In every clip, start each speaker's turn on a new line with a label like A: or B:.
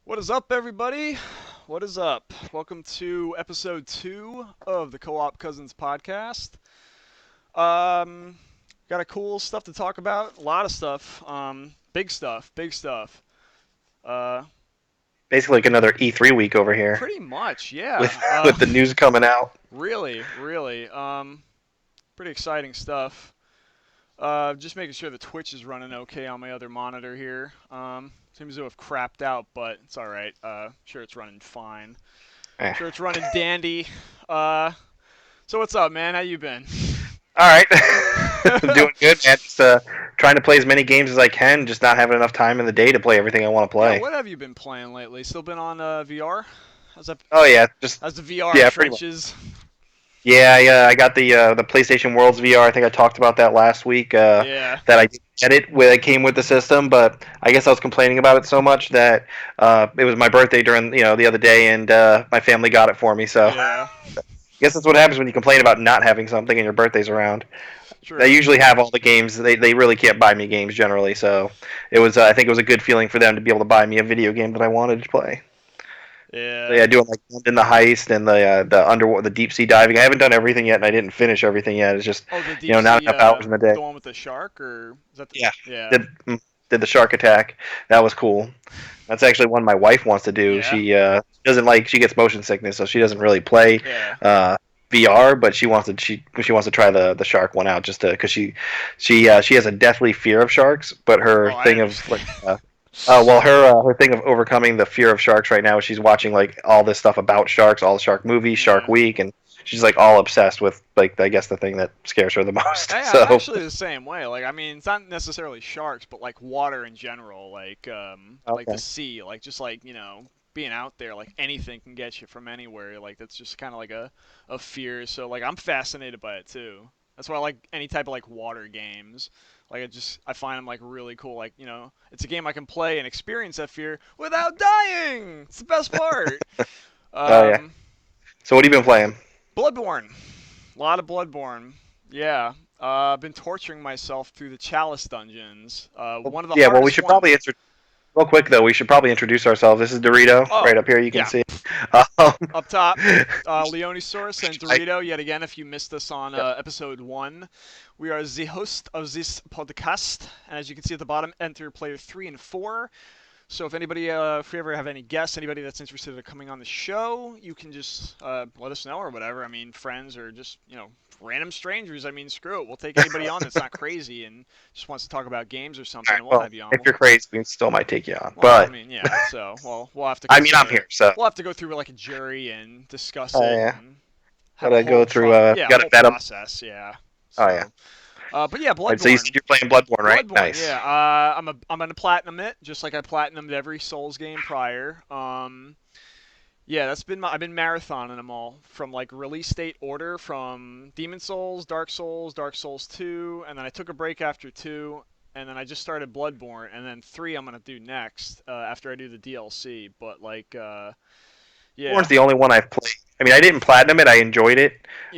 A: What is up, everybody? What is up? Welcome to episode 2 of the Co-op Cousins podcast. Got a cool stuff to talk about. A lot of stuff. Big stuff. Big stuff.
B: Basically like another E3 week over here
A: Pretty much, yeah.
B: with the news coming out.
A: Really. Pretty exciting stuff. Just making sure the Twitch is running okay on my other monitor here. Seems to have crapped out, but it's all right. Sure, it's running fine. Sure, it's running dandy. So what's up, man? How you been?
B: All right. I'm doing good, man. Just trying to play as many games as I can, just not having enough time in the day to play everything I want to play.
A: Yeah, what have you been playing lately? Still been on VR? How's that?
B: Oh, yeah.
A: How's the VR trenches?
B: Yeah. I got the PlayStation Worlds VR. I think I talked about that last week.
A: Yeah.
B: That I didn't get it when it came with the system, but I guess I was complaining about it so much that it was my birthday during the other day, and my family got it for me. So
A: yeah.
B: I guess that's what happens when you complain about not having something and your birthday's around.
A: True.
B: They usually have all the games. They really can't buy me games generally, so it was I think it was a good feeling for them to be able to buy me a video game that I wanted to play.
A: Yeah.
B: So yeah, doing like London the Heist and the deep sea diving. I haven't done everything yet, and I didn't finish everything yet. It's just
A: the deep
B: not
A: sea,
B: enough hours in the day.
A: The one with the shark, or is that? Yeah.
B: Did the shark attack? That was cool. That's actually one my wife wants to do.
A: Yeah.
B: She doesn't she gets motion sickness, so she doesn't really play VR, but she wants to try the shark one out just to because she has a deathly fear of sharks, but her thing of her thing of overcoming the fear of sharks right now is she's watching like all this stuff about sharks, all the shark movies, Shark Week, and she's like all obsessed with like I guess the thing that scares her the most.
A: Hey,
B: so.
A: I'm actually the same way. Like I mean, it's not necessarily sharks, but like water in general, like like the sea, like just like being out there, like anything can get you from anywhere. Like that's just kind of like a fear. So like I'm fascinated by it too. That's why I like any type of like water games. Like I find them like really cool. Like it's a game I can play and experience that fear without dying. It's the best part.
B: Yeah. So what have you been playing?
A: Bloodborne. A lot of Bloodborne. Yeah. I've been torturing myself through the Chalice dungeons. One of the
B: we should probably real quick though. We should probably introduce ourselves. This is Dorito, right up here. You can see.
A: Up top, Leonesaurus and Dorito. Yet again, if you missed us on episode 1, we are the host of this podcast. And as you can see at the bottom, enter player 3 and 4. So if anybody, if you ever have any guests, anybody that's interested in coming on the show, you can just let us know or whatever. I mean, friends or just random strangers. I mean, screw it. We'll take anybody on that's not crazy and just wants to talk about games or something.
B: Right,
A: we'll have you on.
B: If you're crazy, we still might take you on.
A: Well,
B: but
A: I mean, yeah. So we'll have to.
B: I mean, I'm here, so
A: we'll have to go through like a jury and discuss it.
B: Yeah.
A: And
B: gotta go through. Gotta vet 'em.
A: Process. Yeah.
B: So, oh yeah.
A: But yeah, Bloodborne.
B: So you're playing Bloodborne, right?
A: Bloodborne,
B: Nice.
A: Yeah. I'm gonna platinum it, just like I platinumed every Souls game prior. Yeah, I've been marathoning them all from like release date order from Demon Souls, Dark Souls 2, and then I took a break after 2, and then I just started Bloodborne, and then 3 I'm gonna do next after I do the DLC. But like, yeah.
B: Bloodborne's the only one I've played. I mean, I didn't platinum it. I enjoyed it,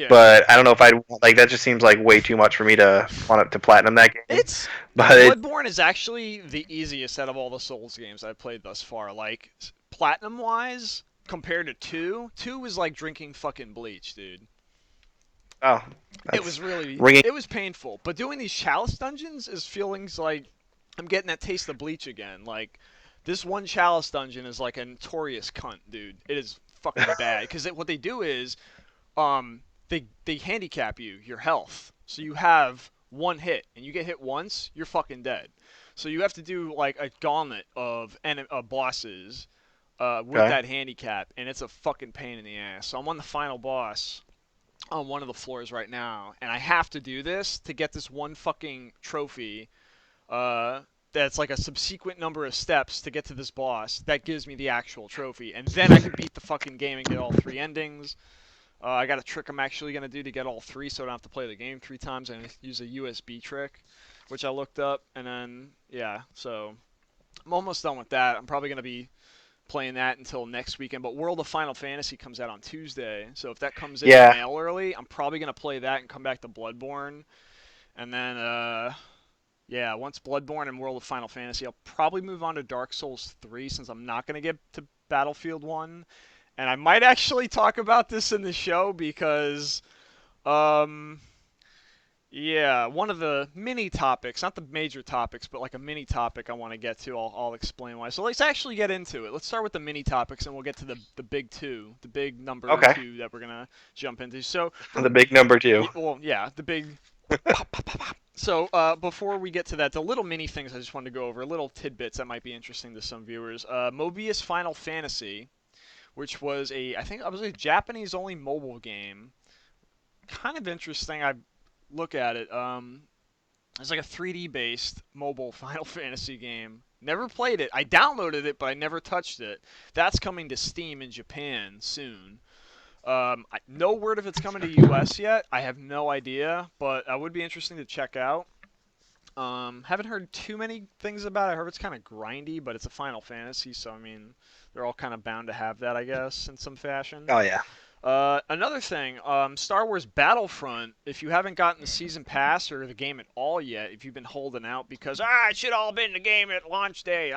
B: but I don't know if I'd like that. Just seems like way too much for me to want to platinum that game.
A: Bloodborne is actually the easiest out of all the Souls games I've played thus far. Like platinum wise, compared to 2 was like drinking fucking bleach, dude.
B: Oh,
A: it was really it was painful. But doing these Chalice dungeons is feelings like I'm getting that taste of bleach again. Like this one Chalice dungeon is like a notorious cunt, dude. It is fucking bad because what they do is they handicap your health. So you have one hit, and you get hit once, you're fucking dead. So you have to do like a gauntlet of bosses with
B: Okay.
A: that handicap, and it's a fucking pain in the ass. So I'm on the final boss on one of the floors right now, and I have to do this to get this one fucking trophy. That's like a subsequent number of steps to get to this boss that gives me the actual trophy, and then I can beat the fucking game and get all three endings. I got a trick I'm actually gonna do to get all three, so I don't have to play the game 3 times and use a USB trick, which I looked up, and then yeah, so I'm almost done with that. I'm probably gonna be playing that until next weekend. But World of Final Fantasy comes out on Tuesday, so if that comes in the
B: Yeah.
A: mail early, I'm probably gonna play that and come back to Bloodborne, and then yeah, once Bloodborne and World of Final Fantasy, I'll probably move on to Dark Souls 3 since I'm not gonna get to Battlefield 1. And I might actually talk about this in the show because, um, yeah, one of the mini topics, not the major topics, but like a mini topic I want to get to, I'll explain why. So let's actually get into it. Let's start with the mini topics and we'll get to the big two, the big number
B: Okay.
A: two that we're going to jump into. So,
B: The big number two.
A: well, yeah, the big pop, pop, pop, pop. So before we get to that, the little mini things I just wanted to go over, little tidbits that might be interesting to some viewers. Mobius Final Fantasy, which was I think it was a Japanese only mobile game. Kind of interesting. I look at it. It's like a 3D based mobile Final Fantasy game. Never played it. I downloaded it, but I never touched it. That's coming to Steam in Japan soon. No word if it's coming to US yet. I have no idea, but it would be interesting to check out. Haven't heard too many things about it. I heard it's kind of grindy, but it's a Final Fantasy, so I mean, they're all kind of bound to have that, I guess, in some fashion.
B: Oh yeah.
A: Another thing, Star Wars Battlefront, if you haven't gotten the season pass or the game at all yet, if you've been holding out because, it should all been the game at launch day,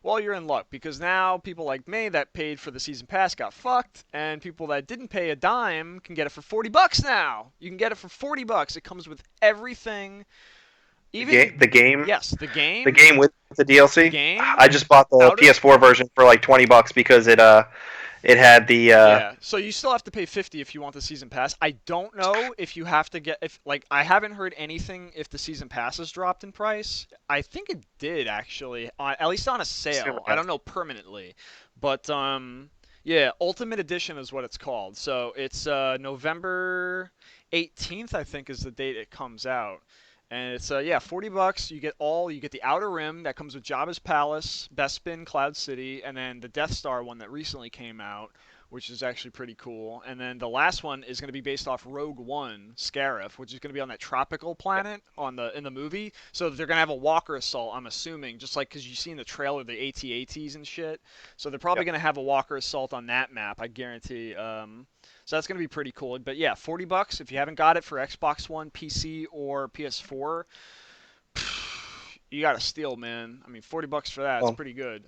A: well, you're in luck because now people like me that paid for the season pass got fucked, and people that didn't pay a dime can get it for $40 now. You can get it for $40. It comes with everything. Even
B: The game.
A: yes,
B: The game with the DLC.
A: the game
B: I just bought the
A: out of
B: PS4 version for like $20 because it had the
A: yeah, so you still have to pay 50 if you want the season pass. I don't know if you have to get if like I haven't heard anything if the season pass has dropped in price. I think it did actually, at least on a sale. I don't know permanently, but yeah, Ultimate Edition is what it's called. So it's November 18th, I think, is the date it comes out. And it's yeah, $40. You get the Outer Rim that comes with Jabba's Palace, Bespin, Cloud City, and then the Death Star one that recently came out, which is actually pretty cool. And then the last one is going to be based off Rogue One, Scarif, which is going to be on that tropical planet in the movie. So they're going to have a Walker assault, I'm assuming, just like because you see in the trailer the AT-ATs and shit. So they're probably going to have a Walker assault on that map, I guarantee. So that's going to be pretty cool. But yeah, $40 if you haven't got it for Xbox One, PC, or PS4. You got to steal, man. I mean, $40 for that, it's
B: well,
A: pretty good.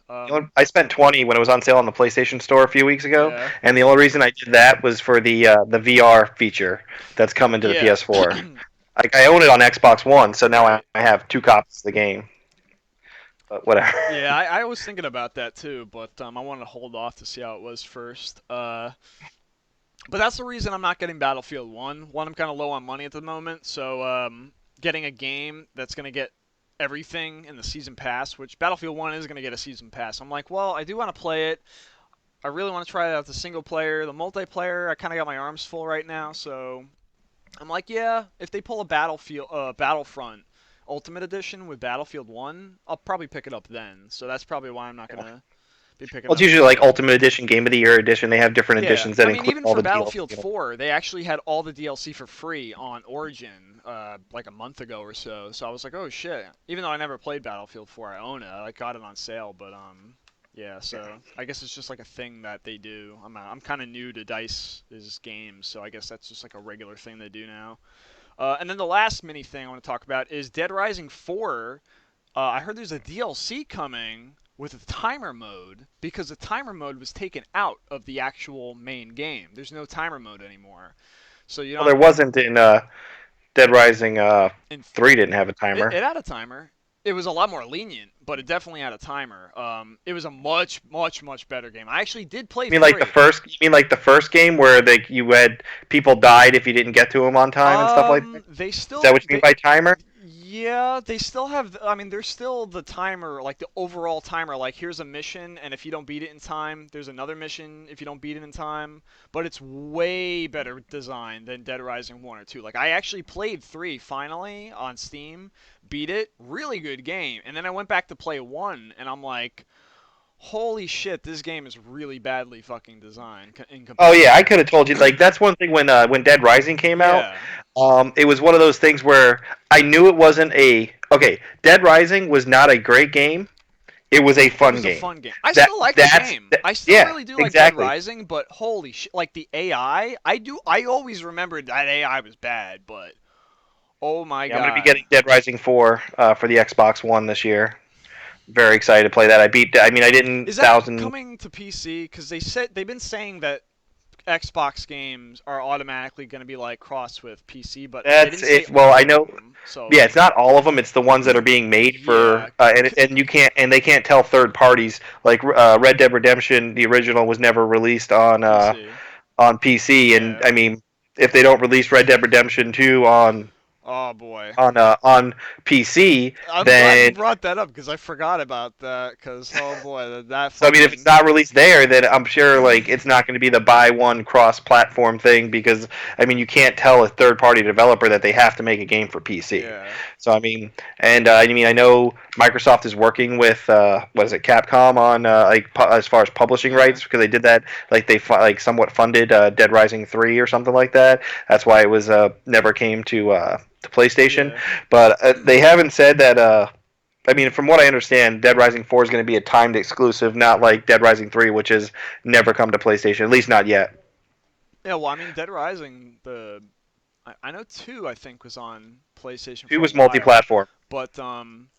B: I spent 20 when it was on sale on the PlayStation Store a few weeks ago,
A: Yeah.
B: and the only reason I did that was for the VR feature that's coming to the
A: Yeah.
B: PS4. I own it on Xbox One, so now
A: Right.
B: I have 2 copies of the game. But whatever.
A: Yeah, I was thinking about that too, but I wanted to hold off to see how it was first. But that's the reason I'm not getting Battlefield 1. One, I'm kind of low on money at the moment, so getting a game that's going to get everything in the season pass, which Battlefield 1 is going to get a season pass. I'm like, well, I do want to play it. I really want to try out the single player. The multiplayer, I kind of got my arms full right now, so I'm like, yeah, if they pull a Battlefront Ultimate Edition with Battlefield 1, I'll probably pick it up then. So that's probably why I'm not going to be picking
B: Well, it's
A: up.
B: usually like Ultimate Edition, Game of the Year Edition. They have different
A: Yeah,
B: editions that
A: I mean,
B: include
A: even
B: all
A: for
B: the
A: Battlefield
B: DLC.
A: 4, they actually had all the DLC for free on Origin, like a month ago or so. So I was like, oh shit. Even though I never played Battlefield 4, I own it. I like, got it on sale, but yeah. So I guess it's just like a thing that they do. I'm kind of new to Dice's games, so I guess that's just like a regular thing they do now. And then the last mini thing I want to talk about is Dead Rising 4. I heard there's a DLC coming with a timer mode because the timer mode was taken out of the actual main game. There's no timer mode anymore. So you
B: Well,
A: don't.
B: there wasn't in Dead Rising
A: In
B: 3 didn't have a
A: it,
B: timer.
A: it had a timer. it was a lot more lenient, but it definitely had a timer. It was a much, much, much better game. I actually did play
B: You mean like the
A: 3.
B: first? You mean like the first game where you had people died if you didn't get to them on time and stuff like that?
A: They
B: Is that
A: still
B: what you mean by timer?
A: yeah, they still have. I mean, there's still the timer, like the overall timer. Like here's a mission, and if you don't beat it in time, there's another mission if you don't beat it in time. But it's way better design than Dead Rising 1 or 2. Like I actually played 3 finally on Steam, beat it, really good game, and then I went back to play 1, and I'm like, holy shit, this game is really badly fucking designed in
B: Oh yeah, I
A: comparison.
B: could have told you. Like that's one thing when Dead Rising came out.
A: Yeah.
B: It was one of those things where I knew it wasn't a okay. Dead Rising was not a great game. It was a
A: It
B: fun
A: was a
B: game.
A: fun game. I
B: That
A: still like the
B: that's
A: game. I still
B: yeah,
A: really do like Dead
B: exactly.
A: Rising, but holy shit, like the AI, I do. I always remembered that AI was bad, but oh my
B: Yeah, I'm gonna be
A: god.
B: getting Dead Rising 4 for the Xbox One this year. Very excited to play that. I beat. I mean, I didn't
A: Is that
B: thousand.
A: coming to PC? Because they've been saying that Xbox games are automatically going to be like cross with PC, but they
B: That's
A: didn't say
B: it. Well, I
A: all of
B: know.
A: them. So
B: Yeah, it's
A: like,
B: not all of them. It's the ones that are being made
A: yeah,
B: for, and you can't, and they can't tell third parties. Like Red Dead Redemption, the original was never released
A: PC.
B: on PC, and
A: Yeah.
B: I mean, if they don't release Red Dead Redemption 2
A: Oh boy.
B: on PC,
A: I'm glad you
B: then
A: brought that up because I forgot about that. Because oh boy, that
B: so I mean, if it's
A: fucking
B: not released there, then I'm sure like it's not going to be the buy one cross-platform thing because I mean you can't tell a third-party developer that they have to make a game for PC.
A: yeah.
B: So I mean, and I mean I know Microsoft is working with what is it Capcom on as far as publishing
A: Yeah.
B: rights because they did that like like somewhat funded Dead Rising 3 or something like that. That's why it was never came to PlayStation,
A: Yeah.
B: but they haven't said that. I mean, from what I understand, Dead Rising 4 is going to be a timed exclusive, not like Dead Rising 3, which has never come to PlayStation, at least not yet.
A: Yeah. Well, I mean, Dead Rising, I know 2 I think was on PlayStation
B: 2
A: for a
B: was
A: while,
B: multi-platform.
A: but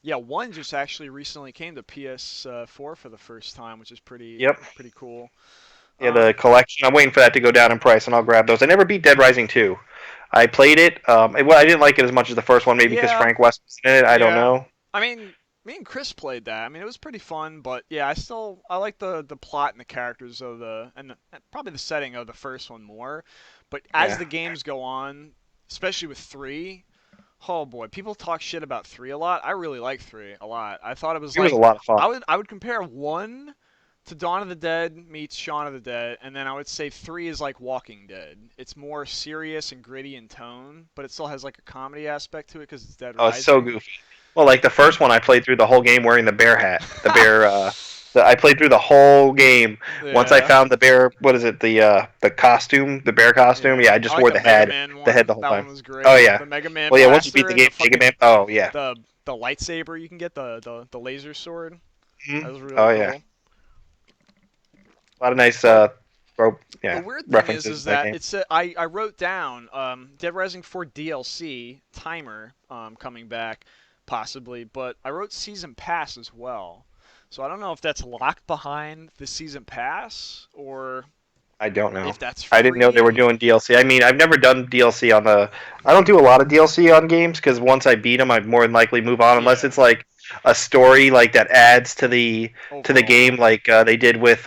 A: yeah, 1 just actually recently came to PS4 for the first time, which is
B: Yep.
A: pretty cool.
B: Yeah, the collection. I'm waiting for that to go down in price, and I'll grab those. I never beat Dead Rising 2. I played it. Well, I didn't like it as much as the first one, maybe because
A: Yeah.
B: Frank West was in it. I don't
A: Yeah.
B: know.
A: I mean, me and Chris played that. I mean, it was pretty fun, but yeah, I like the plot and the characters of probably the setting of the first one more. But as
B: Yeah.
A: the games go on, especially with 3, oh boy, people talk shit about 3 a lot. I really like 3 a lot. I thought it was
B: It was a
A: like
B: lot of fun.
A: I would compare 1 to Dawn of the Dead meets Shaun of the Dead, and then I would say 3 is like Walking Dead. It's more serious and gritty in tone, but it still has like a comedy aspect to it because it's Dead
B: Oh, it's so
A: Rising.
B: goofy. Well, like the first one, I played through the whole game wearing the bear hat. The bear. I played through the whole game. Once I
A: Yeah.
B: found the bear, what is it? The costume, the bear costume.
A: Yeah,
B: Yeah, I
A: I
B: just
A: like
B: wore
A: the Mega
B: the head
A: Man
B: the
A: one.
B: whole
A: That
B: time.
A: one was
B: Oh
A: great.
B: yeah.
A: The Mega Man
B: Well, yeah. Once you beat
A: blaster
B: the
A: and
B: game,
A: the
B: Mega
A: fucking
B: Man. Oh yeah.
A: the lightsaber you can get the laser sword.
B: Mhm.
A: That was really
B: Oh yeah.
A: cool.
B: A lot of nice
A: But the
B: yeah
A: weird thing
B: references
A: is
B: to that
A: that
B: game.
A: I wrote down Dead Rising 4 DLC timer coming back possibly, but I wrote season pass as well. So I don't know if that's locked behind the season pass or
B: I don't know.
A: if that's
B: I didn't know they were
A: free.
B: doing DLC. I mean, I've never done DLC on the. I don't do a lot of DLC on games because once I beat them, I'd more than likely move on unless
A: Yeah,
B: it's like a story like that adds to the game,
A: overall
B: like they did with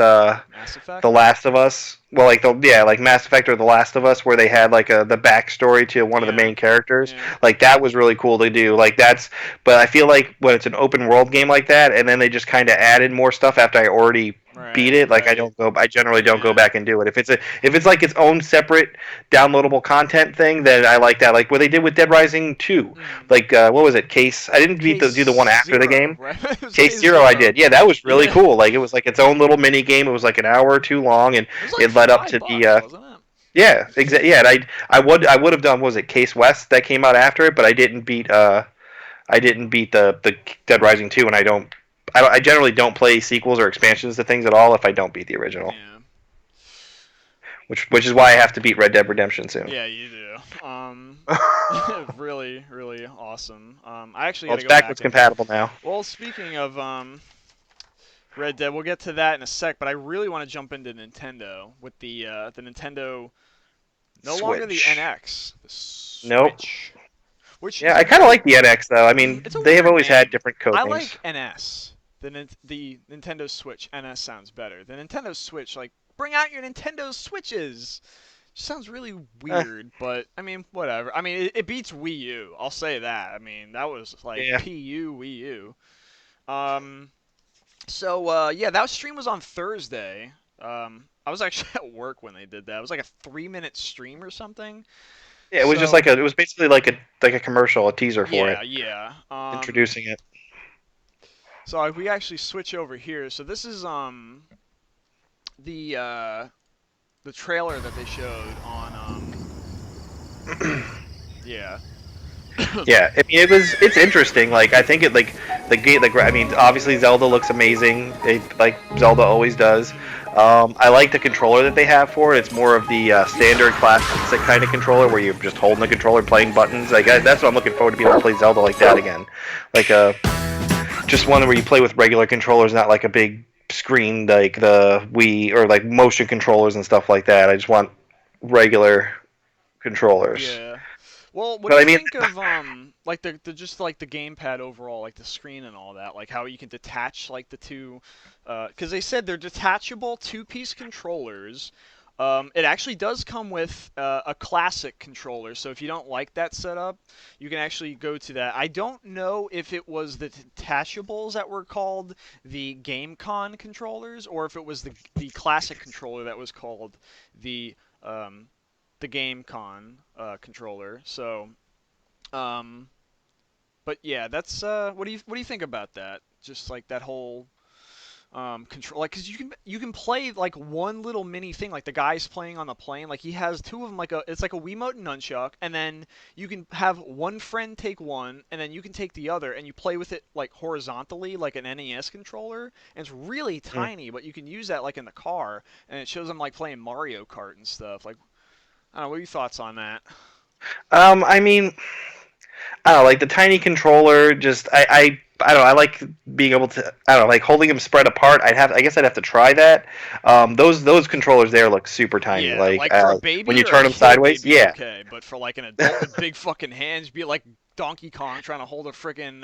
A: Mass
B: The
A: Effect.
B: Last of Us. Well, like like Mass Effect or The Last of Us, where they had like the backstory to one of the
A: Yeah,
B: main characters.
A: yeah,
B: Like that was really cool to do. Like that's. But I feel like when it's an open world game like that, and then they just kind of added more stuff after I already beat
A: right,
B: it. Like
A: right.
B: I generally don't go
A: Yeah.
B: back and do it. If it's like its own separate downloadable content thing, then I like that. Like what they did with Dead Rising 2.
A: Mm.
B: Like what was it? Case. I didn't do the one
A: Case
B: after the
A: zero,
B: game.
A: right? It was
B: Case
A: case
B: Zero, I
A: zero.
B: did. Yeah, that was really
A: Yeah.
B: cool. Like it was like its own little mini game. It was like an hour or two long, and
A: It was like
B: it led up to
A: $5, wasn't it?
B: yeah, exactly. Yeah, and I would have done what was it Case West that came out after it, but I didn't beat the Dead Rising 2, and I generally don't play sequels or expansions to things at all if I don't beat the original,
A: Yeah.
B: which is why I have to beat Red Dead Redemption soon.
A: Yeah, you do. Really, really awesome. I actually
B: Well,
A: got to
B: it's
A: go back
B: backwards
A: and.
B: compatible now.
A: Well, speaking of Red Dead, we'll get to that in a sec. But I really want to jump into Nintendo with the Nintendo, no longer the
B: Switch.
A: NX, the
B: Nope.
A: Switch. Which
B: Yeah,
A: to
B: I kind of
A: me,
B: like the NX though. I mean,
A: it's a
B: they have
A: weird
B: always had
A: name.
B: different
A: I
B: codenames.
A: like NS. The Nintendo Switch NS sounds better. The Nintendo Switch, like, bring out your Nintendo Switches. Sounds really
B: Eh,
A: weird, but I mean, whatever. I mean, it beats Wii U. I'll say that. I mean, that was like
B: yeah.
A: PU Wii U. Um, yeah, that stream was on Thursday. I was actually at work when they did that. It was like a 3 minute stream or something.
B: Yeah, it was just
A: So
B: like it was basically like a commercial, a teaser for it,
A: yeah, yeah.
B: introducing it.
A: So we actually switch over here. So this is the uh the trailer that they showed on yeah.
B: Yeah, I mean it's interesting. Like I think it like the gate like I mean obviously Zelda looks amazing. Like Zelda always does.
A: Mhm.
B: I like the controller that they have for it. It's more of the standard classic kind of controller where you're just holding the controller and playing buttons. That's what I'm looking forward to being able to play Zelda like that again. Like just one where you play with regular controllers, not like a big screen like the Wii or like motion controllers and stuff like that. I just want regular controllers.
A: Yeah. Well, what do
B: But
A: you
B: I mean,
A: think of like the just like the gamepad overall, like the screen and all that, like how you can detach like the two, because they said they're detachable two-piece controllers. It actually does come with a classic controller, so if you don't like that setup, you can actually go to that. I don't know if it was the detachables that were called the GameCon controllers, or if it was the classic controller that was called the um, the GameCon controller. So, um, but yeah, that's what do you think about that? Just like that whole control, like, cause you can play like one little mini thing, like the guy's playing on the plane, like he has two of them, like it's like a Wiimote and nunchuck, and then you can have one friend take one, and then you can take the other, and you play with it like horizontally, like an NES controller, and it's really
B: mm.
A: tiny, but you can use that like in the car, and it shows them like playing Mario Kart and stuff. Like, I don't know, what are your thoughts on that?
B: I mean, I don't know, like the tiny controller. Just I don't know. I like being able to. I don't know, like holding them spread apart. I guess I'd have to try that. Those controllers there look super tiny.
A: Yeah,
B: Like
A: like for a
B: when
A: baby
B: you
A: or a
B: turn them
A: kid,
B: sideways.
A: they'd be
B: Yeah,
A: okay, but for like an adult with big fucking hands, be like Donkey Kong trying to hold a freaking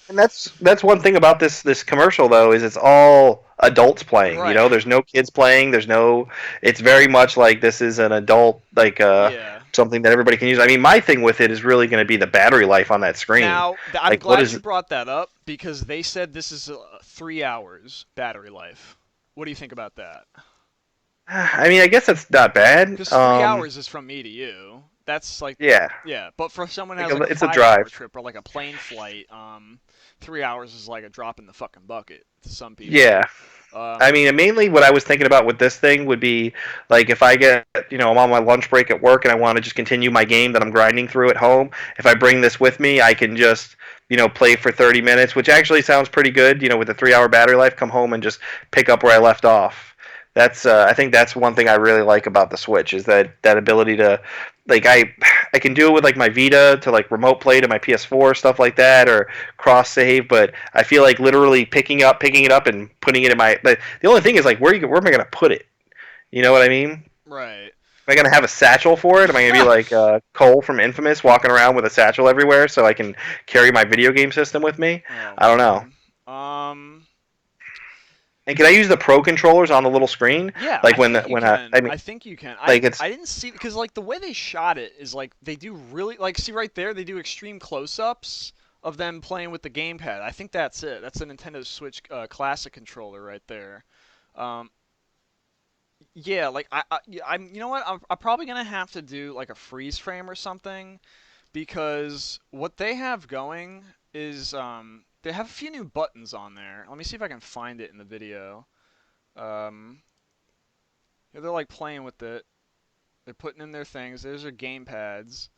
B: and that's one thing about this commercial though is it's all adults playing. You know,
A: right.
B: there's no kids playing. There's no. It's very much like this is an adult like
A: Yeah.
B: something that everybody can use. I mean, my thing with it is really going to be the battery life on that screen.
A: Now, I'm
B: Like, what
A: glad you
B: is
A: brought that up because they said this is 3 hours battery life. What do you think about that?
B: I mean, I guess that's not bad.
A: Because 3 hours is from me to you. That's like,
B: Yeah,
A: yeah. But for someone who
B: like
A: has like a
B: it's a
A: 5 hour
B: drive.
A: trip or like a plane flight, 3 hours is like a drop in the fucking bucket to some people.
B: Yeah, I
A: Um,
B: mean, mainly what I was thinking about with this thing would be like if I get, I'm on my lunch break at work and I want to just continue my game that I'm grinding through at home. If I bring this with me, I can just, play for 30 minutes, which actually sounds pretty good. With a 3 hour battery life, come home and just pick up where I left off. I think that's one thing I really like about the Switch is that ability to, like, I can do it with like my Vita to like remote play to my PS4 stuff like that or cross save, but I feel like literally picking it up and putting it in my. The only thing is like where am I gonna put it? You know what I mean?
A: right.
B: Am I gonna have a satchel for it? Am I gonna be like Cole from Infamous, walking around with a satchel everywhere so I can carry my video game system with me?
A: Oh
B: I don't know.
A: man. Um.
B: And can I use the Pro controllers on the little screen?
A: Yeah,
B: Like
A: I think you
B: when
A: can.
B: I mean
A: I think you can.
B: like it's
A: I didn't see because like the way they shot it is like they do really like see right there they do extreme close-ups of them playing with the gamepad. I think that's it. That's the Nintendo Switch Classic controller right there. Um, yeah, like yeah, I'm. You know what? I'm probably gonna have to do like a freeze frame or something because what they have going is they have a few new buttons on there. Let me see if I can find it in the video. Um, yeah, they're like playing with it. They're putting in their things. There's their game pads.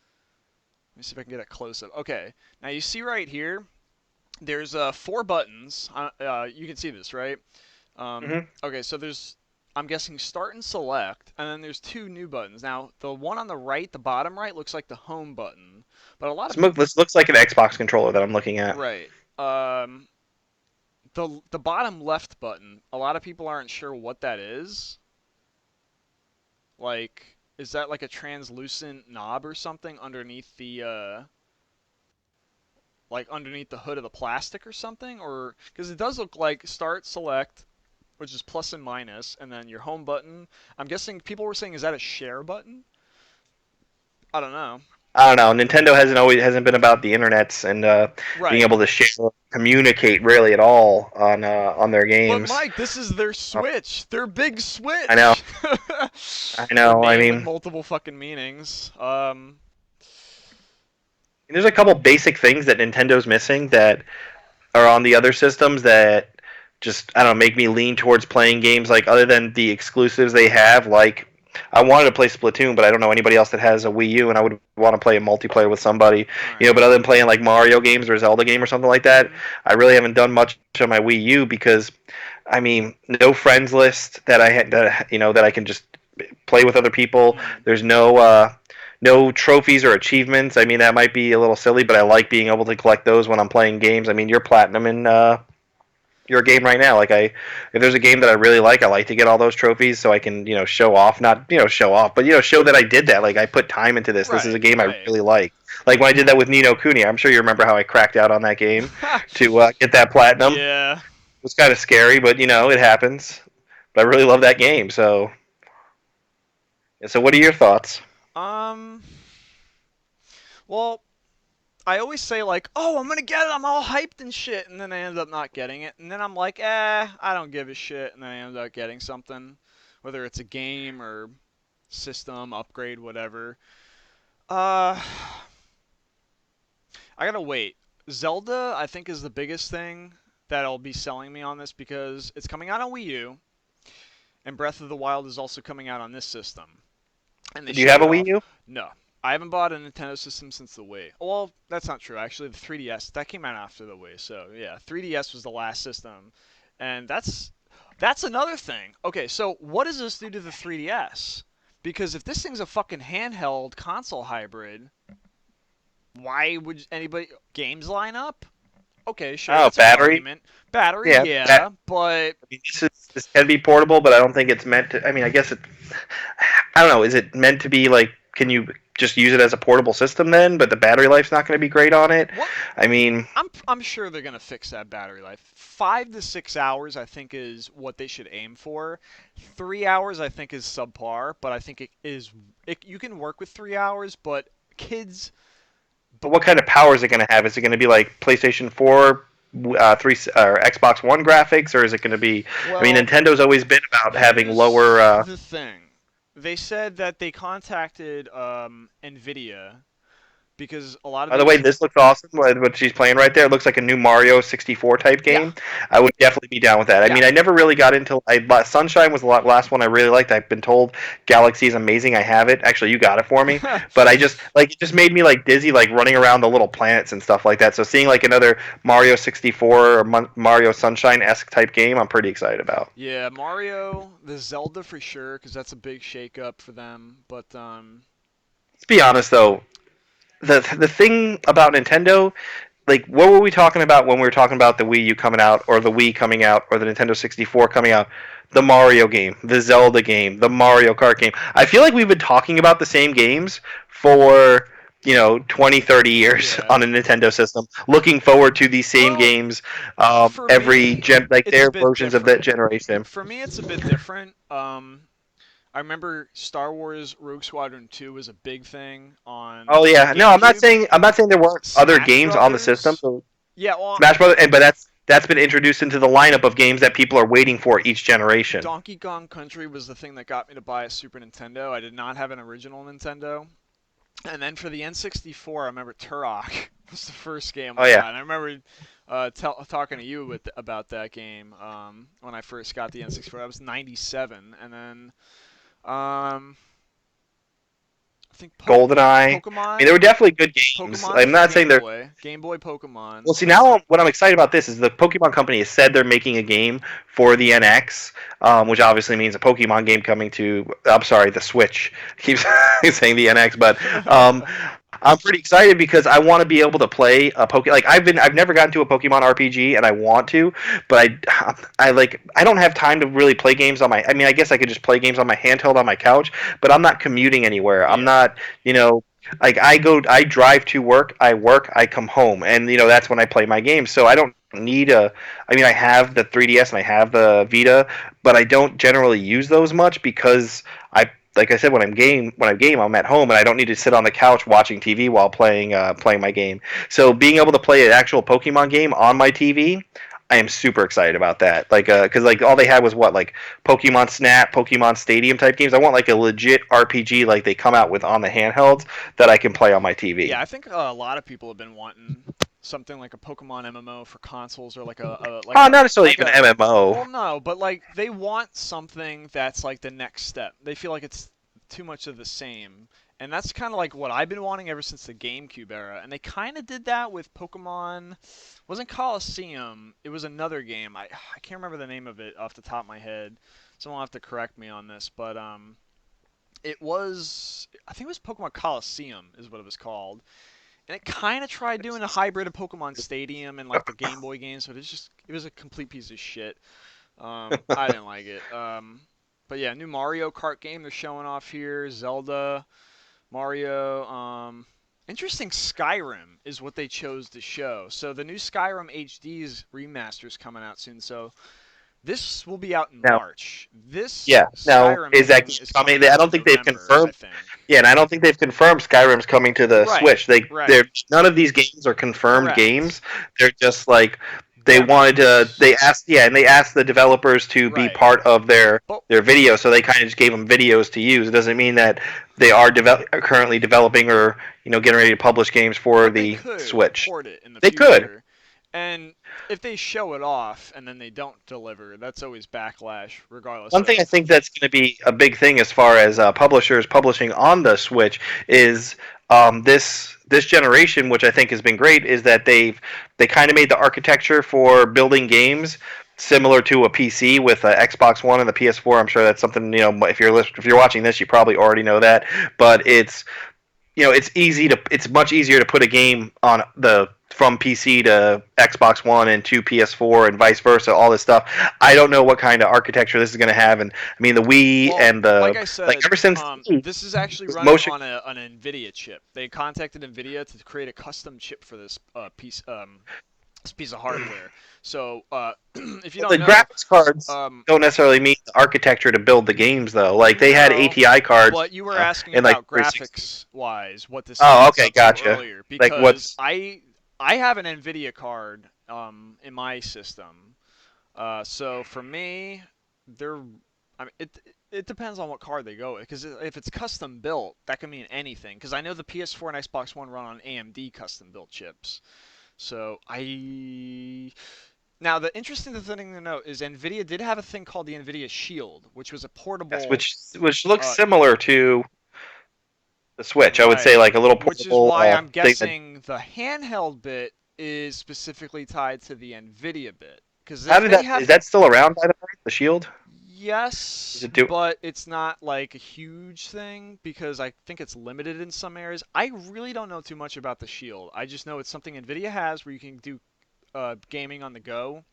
A: Let me see if I can get a close up. Okay, now you see right here, there's four buttons. You can see this, right?
B: mhm.
A: Okay, so there's, I'm guessing start and select, and then there's two new buttons. Now the one on the right, the bottom right, looks like the home button, but a lot of people,
B: This looks like an Xbox controller that I'm looking at.
A: right? Um, the bottom left button, a lot of people aren't sure what that is. Like, is that like a translucent knob or something underneath the like underneath the hood of the plastic or something, or because it does look like start select, which is plus and minus, and then your home button. I'm guessing people were saying, is that a share button? I don't know.
B: I don't know. Nintendo hasn't been about the internets and being
A: Right.
B: able to share, communicate really at all on their
A: But
B: games.
A: Mike, this is their
B: Uh,
A: Switch. Their big
B: I know.
A: Switch.
B: I
A: Or
B: know. I
A: name with
B: mean,
A: multiple fucking meanings.
B: there's a couple basic things that Nintendo's missing that are on the other systems that just I don't know make me lean towards playing games like other than the exclusives they have. Like I wanted to play Splatoon, but I don't know anybody else that has a Wii U, and I would want to play a multiplayer with somebody.
A: All right.
B: But other than playing like Mario games or Zelda game or something like that,
A: Mm-hmm.
B: I really haven't done much on my Wii U because I mean no friends list that I had that I can just play with other people.
A: Mm-hmm.
B: There's no trophies or achievements. I mean, that might be a little silly, but I like being able to collect those when I'm playing games. I mean, you're platinum in your game right now. If there's a game that I really like, I like to get all those trophies so I can, show off. Not, show off, but show that I did that. Like I put time into this. This is a
A: Right.
B: game I
A: Right.
B: really like. Like when I did that with Nino Kuni. I'm sure you remember how I cracked out on that game to get that platinum. It
A: Yeah.
B: was kind of scary, but it happens. But I really love that game. So what are your thoughts?
A: Um. Well, I always say like, "Oh, I'm gonna get it. I'm all hyped and shit," and then I end up not getting it, and then I'm like, I don't give a shit," and then I end up getting something, whether it's a game or system upgrade, whatever. Uh, I gotta wait. Zelda, I think, is the biggest thing that'll be selling me on this because it's coming out on Wii U, and Breath of the Wild is also coming out on this system. And they
B: Do you have
A: showed
B: a Wii
A: off.
B: U?
A: No, I haven't bought a Nintendo system since the Wii. Well, that's not true. Actually, the 3DS that came out after the Wii. So yeah, 3DS was the last system, and that's another thing. Okay, so what does this do to the 3DS? Because if this thing's a fucking handheld console hybrid, why would anybody games line up? Okay, sure,
B: Oh,
A: that's a good
B: battery.
A: argument. Battery,
B: Yeah,
A: yeah, but
B: I mean, this can be portable, but I don't think it's meant to. I mean, I guess it. I don't know. Is it meant to be like? Can you just use it as a portable system then? But the battery life's not going to be great on it.
A: what
B: I mean,
A: I'm sure they're gonna fix that battery life. 5 to 6 hours, I think, is what they should aim for. 3 hours, I think, is subpar, but I think it is. You can work with 3 hours, but kids,
B: but what kind of power is it going to have? Is it going to be like PlayStation 4, three, or Xbox One graphics, or is it going to be? I mean,
A: well,
B: Nintendo's always been about having
A: here's
B: lower.
A: the thing. They said that they contacted Nvidia because a lot of
B: By the way,
A: these.
B: this looks awesome. What she's playing right there, it looks like a new Mario 64 type
A: Yeah,
B: game. I would definitely be down with that. I
A: yeah.
B: mean, I never really got into. Sunshine was the last one I really liked. I've been told Galaxy is amazing. I have it. Actually, you got it for me. But I just it just made me like dizzy, like running around the little planets and stuff like that. So seeing like another Mario 64 or Mario Sunshine esque type game, I'm pretty excited about.
A: Yeah, Mario, the Zelda for sure, because that's a big shakeup for them. But
B: Let's be honest though, the thing about Nintendo, like what were we talking about when we were talking about the Wii U coming out or the Wii coming out or the Nintendo 64 coming out? The Mario game, the Zelda game, the Mario Kart game. I feel like we've been talking about the same games for 20, 30 years
A: yeah.
B: on a Nintendo system, looking forward to these same
A: Well,
B: games
A: for
B: every
A: me,
B: like
A: it's a
B: their
A: bit
B: versions of that
A: different.
B: generation.
A: For me, it's a bit different. I remember Star Wars Rogue Squadron 2 was a big thing on
B: Oh yeah, no,
A: GameCube.
B: I'm not saying there weren't other
A: Smash
B: games on the system.
A: Brothers. Yeah, well,
B: Smash Brothers, but that's been introduced into the lineup of games that people are waiting for each generation.
A: Donkey Kong Country was the thing that got me to buy a Super Nintendo. I did not have an original Nintendo. And then for the N64, I remember Turok was the first game
B: Oh
A: I
B: yeah,
A: got. And I remember talking to you about that game when I first got the N64. That was '97, and then um, I think
B: GoldenEye. I mean, there
A: Pokemon.
B: were definitely good games.
A: Pokemon
B: I'm
A: for
B: not saying
A: Game
B: they're.
A: Boy. Game Boy Pokemon.
B: Well, see, now what I'm excited about this is the Pokemon Company has said they're making a game for the NX, which obviously means a Pokemon game coming to. I'm sorry, the Switch. I keep saying the NX, but I'm pretty excited because I want to be able to play a Like I've never gotten to a Pokemon RPG, and I want to, but I don't have time to really play games on my. I mean, I guess I could just play games on my handheld on my couch, but I'm not commuting anywhere. I'm
A: Yeah.
B: not. like I drive to work, I come home, and that's when I play my games. So I don't need a. I mean, I have the 3DS and I have the Vita, but I don't generally use those much because like I said, when I game, I'm at home and I don't need to sit on the couch watching TV while playing my game. So being able to play an actual Pokemon game on my TV, I am super excited about that. Like, because like all they had was what, like Pokemon Snap, Pokemon Stadium type games. I want like a legit RPG like they come out with on the handhelds that I can play on my
A: Yeah,
B: TV.
A: I think a lot of people have been wanting something like a Pokemon MMO for consoles, or
B: Oh, not necessarily even MMO.
A: well, no, but like they want something that's like the next step. They feel like it's too much of the same. And that's kind of like what I've been wanting ever since the GameCube era. And they kind of did that with Pokemon. Wasn't Coliseum. It was another game. I can't remember the name of it off the top of my head. Someone will have to correct me on this, but it was, I think it was Pokemon Coliseum is what it was called, and it kind of tried doing a hybrid of Pokemon Stadium and like the Game Boy games, but it was a complete piece of shit. I didn't like it. But yeah, new Mario Kart game they're showing off here. Zelda, Mario. Interesting. Skyrim is what they chose to show. So the new Skyrim HD's remaster is coming out soon. So this will be out in
B: Now,
A: March. This
B: yeah. Now,
A: Skyrim
B: is that
A: thing is
B: coming?
A: coming
B: I
A: out
B: don't
A: in
B: think they've
A: November, I
B: confirmed.
A: think.
B: Yeah, and I don't think they've confirmed Skyrim's coming to the
A: Right,
B: Switch. They're
A: right,
B: none of these games are confirmed games.
A: correct.
B: They're just like they wanted to.
A: Demos.
B: They asked, yeah, and they asked the developers to be
A: Right.
B: part of
A: But
B: their video, so they kind of just gave them videos to use. It doesn't mean that they are currently developing or getting ready to publish games for
A: but they
B: the
A: could
B: Switch.
A: port it in the
B: They could.
A: future. And if they show it off and then they don't deliver, that's always backlash, regardless
B: One thing I
A: of.
B: think that's going to be a big thing as far as publishers publishing on the Switch is this generation, which I think has been great, is that they kind of made the architecture for building games similar to a PC with Xbox One and the PS4. I'm sure that's something if you're watching this, you probably already know that, but it's much easier to put a game on the from PC to Xbox One and to PS4 and vice versa, all this stuff. I don't know what kind of architecture this is going to have, and I mean the Wii
A: Well,
B: and
A: like
B: the
A: I
B: like
A: said,
B: ever since
A: this is actually running
B: motion.
A: on an NVIDIA chip. They contacted NVIDIA to create a custom chip for this piece of hardware. So, if you
B: Well, the
A: don't know,
B: graphics cards
A: um,
B: don't necessarily mean the architecture to build the games though. Like they had
A: no,
B: ATI cards
A: but you were asking
B: in like
A: about
B: 360.
A: graphics wise, what this
B: Oh,
A: speeds
B: okay,
A: up to
B: gotcha.
A: earlier,
B: Like
A: because
B: what's
A: I have an NVIDIA card in my system. So for me, they're I mean it depends on what card they go with, because if it's custom built, that can mean anything. Because I know the PS4 and Xbox One run on AMD custom built chips. So I now the interesting thing to note is Nvidia did have a thing called the Nvidia Shield, which was a
B: yes,
A: portable.
B: which looks
A: Uh,
B: similar to the Switch. I would say
A: right,
B: like a little
A: which is
B: portable
A: why I'm
B: thing that.
A: guessing the handheld bit is specifically tied to the Nvidia bit. Because
B: How
A: if
B: did
A: they
B: that? Is
A: have
B: that still around by the way? The Shield? Is
A: yes,
B: it do?
A: but it's not like a huge thing because I think it's limited in some areas. I really don't know too much about the Shield. I just know it's something Nvidia has where you can do gaming on the go,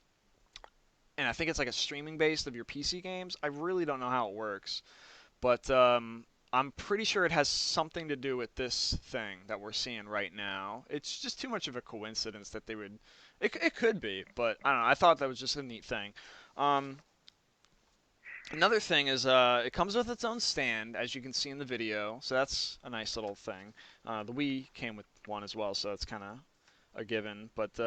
A: and I think it's like a streaming based of your PC games. I really don't know how it works, but I'm pretty sure it has something to do with this thing that we're seeing right now. It's just too much of a coincidence that they would. It could be, but I don't know. I thought that was just a neat thing. Um, Another thing is it comes with its own stand, as you can see in the video, so that's a nice little thing. The Wii came with one as well, so it's kind of a given. But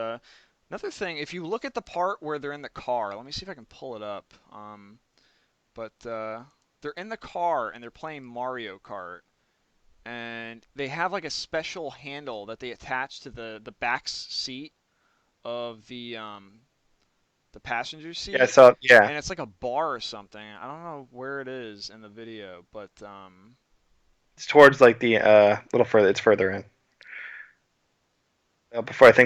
A: another thing, if you look at the part where they're in the car, let me see if I can pull it up. But they're in the car and they're playing Mario Kart, and they have like a special handle that they attach to the back seat of the passenger
B: Yeah, I
A: seat,
B: saw. Yeah,
A: and it's like a bar or something. I don't know where it is in the video, but
B: it's towards like the little further. It's further in.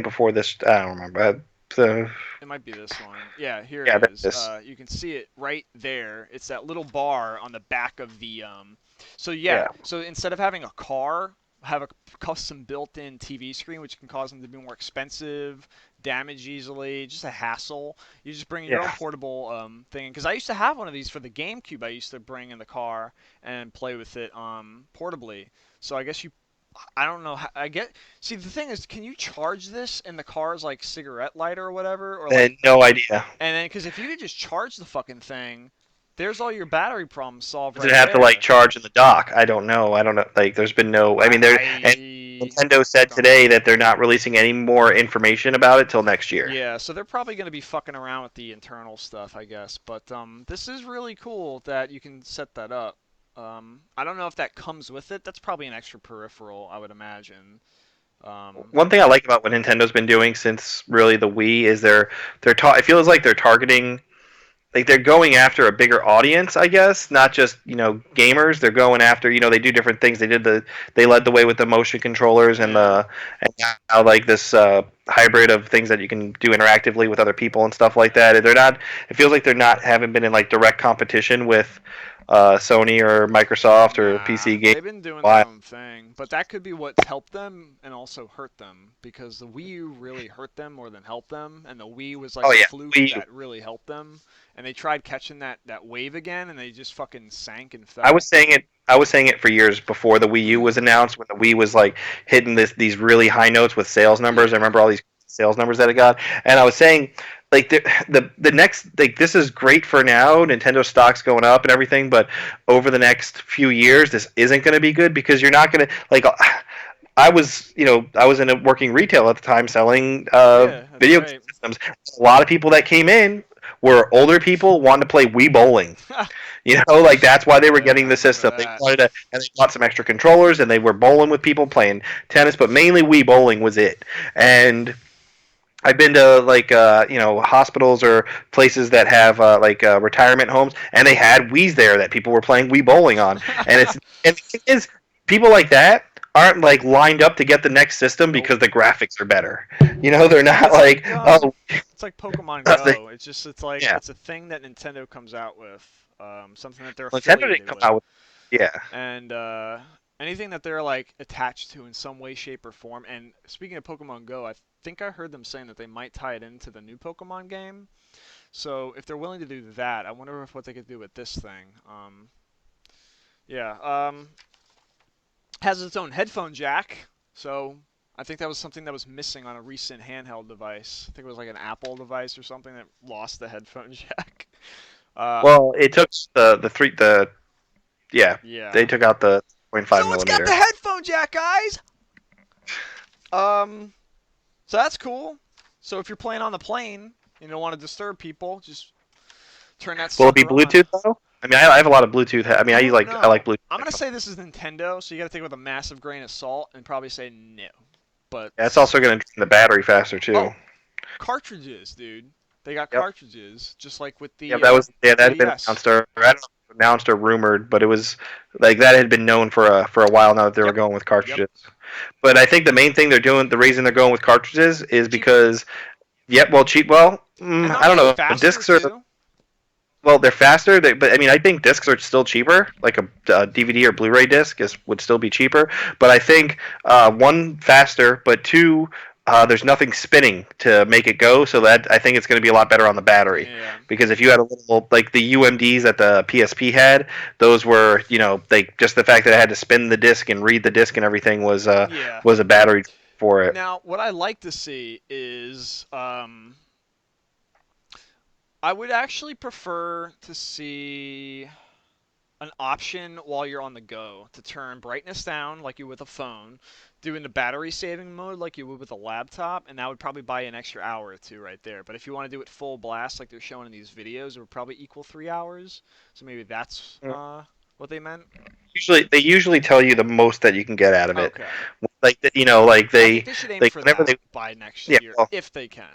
B: Before this, I don't remember. So
A: it might be this one. Yeah, here it
B: yeah,
A: is.
B: this.
A: You can see it right there. It's that little bar on the back of the. So yeah,
B: Yeah,
A: so instead of having a car, have a custom built-in TV screen, which can cause them to be more expensive, damage easily, just a hassle. You just bring your own
B: yeah.
A: portable thing. Because I used to have one of these for the GameCube. I used to bring in the car and play with it portably. So I guess you I don't know. I get. See, the thing is, can you charge this in the car's like cigarette lighter or whatever, or like?
B: No idea.
A: And then, because if you could just charge the fucking thing, there's all your battery problems solved
B: Does it
A: right
B: have to like
A: there.
B: charge in the dock? I don't know. I don't know. Like, there's been no. I mean, there and
A: I
B: Nintendo said
A: don't know.
B: today that they're not releasing any more information about it till next year.
A: Yeah, so they're probably going to be fucking around with the internal stuff, I guess. But this is really cool that you can set that up. I don't know if that comes with it. That's probably an extra peripheral, I would imagine. Um,
B: One thing I like about what Nintendo's been doing since really the Wii is it feels like they're targeting, like they're going after a bigger audience, I guess, not just gamers. They're going after, they do different things. They led the way with the motion controllers
A: yeah,
B: and now like this hybrid of things that you can do interactively with other people and stuff like that. They're not. It feels like they're not haven't been in like direct competition with Sony or Microsoft or
A: nah,
B: PC Game.
A: they've been doing their own thing. But that could be what's helped them and also hurt them because the Wii U really hurt them more than helped them, and the Wii was like
B: Oh
A: a
B: yeah,
A: fluke
B: Wii U.
A: that really helped them. And they tried catching that wave again, and they just fucking sank and
B: I
A: fell.
B: was saying it. I was saying it for years before the Wii U was announced. When the Wii was like hitting these really high notes with sales numbers. I
A: Yeah.
B: remember all these sales numbers that it got, and I was saying like the next, like, this is great for now. Nintendo stock's going up and everything, but over the next few years, this isn't going to be good because you're not going to like. I was in a working retail at the time selling
A: Yeah, that's
B: video
A: right.
B: systems. A lot of people that came in were older people wanting to play Wii bowling. Like that's why they were
A: Yeah,
B: getting
A: I
B: the
A: remember
B: system. They
A: that.
B: wanted to, and they bought some extra controllers, and they were bowling with people playing tennis, but mainly Wii bowling was it. And I've been to like hospitals or places that have retirement homes, and they had Wii's there that people were playing Wii bowling on. And the thing is, people like that aren't like lined up to get the next system
A: Nope.
B: because the graphics are better. They're not
A: It's
B: like,
A: like
B: oh,
A: it's like Pokemon
B: they,
A: Go. It's like
B: yeah.
A: it's a thing that Nintendo comes out with, something that they're
B: Nintendo didn't
A: affiliated
B: come
A: with,
B: out with, yeah.
A: and anything that they're like attached to in some way, shape, or form. And speaking of Pokemon Go, I think I heard them saying that they might tie it into the new Pokemon game. So if they're willing to do that, I wonder if what they could do with this thing. Yeah. Has its own headphone jack, so I think that was something that was missing on a recent handheld device. I think it was like an Apple device or something that lost the headphone jack. Uh,
B: Well, it took the yeah, they
A: yeah.
B: took out the 0.5
A: So it's got the
B: millimeter.
A: headphone jack, guys. Um, so that's cool. So if you're playing on the plane and you don't want to disturb people, just turn that
B: Will it be
A: sucker on.
B: Bluetooth though? I mean, I have a lot of Bluetooth. I mean,
A: I don't
B: I like
A: know.
B: Bluetooth
A: I'm gonna
B: headphones.
A: say this is Nintendo, so you got to take it with a massive grain of salt and probably say no. But
B: Yeah, it's also going to drain the battery faster too.
A: oh, cartridges, dude. They got
B: Yep.
A: cartridges, just like with
B: Yeah,
A: the 3DS.
B: announced or I don't know if it was announced or rumored, but it was like that had been known for a while now that they were
A: Yep.
B: going with
A: Yep.
B: cartridges. But I think the main thing they're doing, the reason they're going with cartridges is
A: Cheaper.
B: because, yep, well, cheap. Well,
A: And
B: I don't
A: honestly,
B: know.
A: faster
B: Discs are
A: too.
B: Well, they're faster. But I mean, I think discs are still cheaper. Like a DVD or Blu-ray disc would still be cheaper. But I think one, faster, but two, there's nothing spinning to make it go. So that I think it's going to be a lot better on the battery.
A: Yeah.
B: Because if you had a little like the UMDs that the PSP had, those were like just the fact that I had to spin the disc and read the disc and everything
A: Yeah.
B: was a battery for it.
A: Now, what I like to see is, I would actually prefer to see an option while you're on the go to turn brightness down like you would with a phone, doing the battery saving mode like you would with a laptop, and that would probably buy you an extra hour or two right there. But if you want to do it full blast like they're showing in these videos, it would probably equal 3 hours. So maybe that's what they meant.
B: They usually tell you the most that you can get out of it.
A: Okay.
B: Like
A: I think they should aim for
B: whenever
A: that
B: they
A: by next
B: yeah
A: year
B: well,
A: if they can.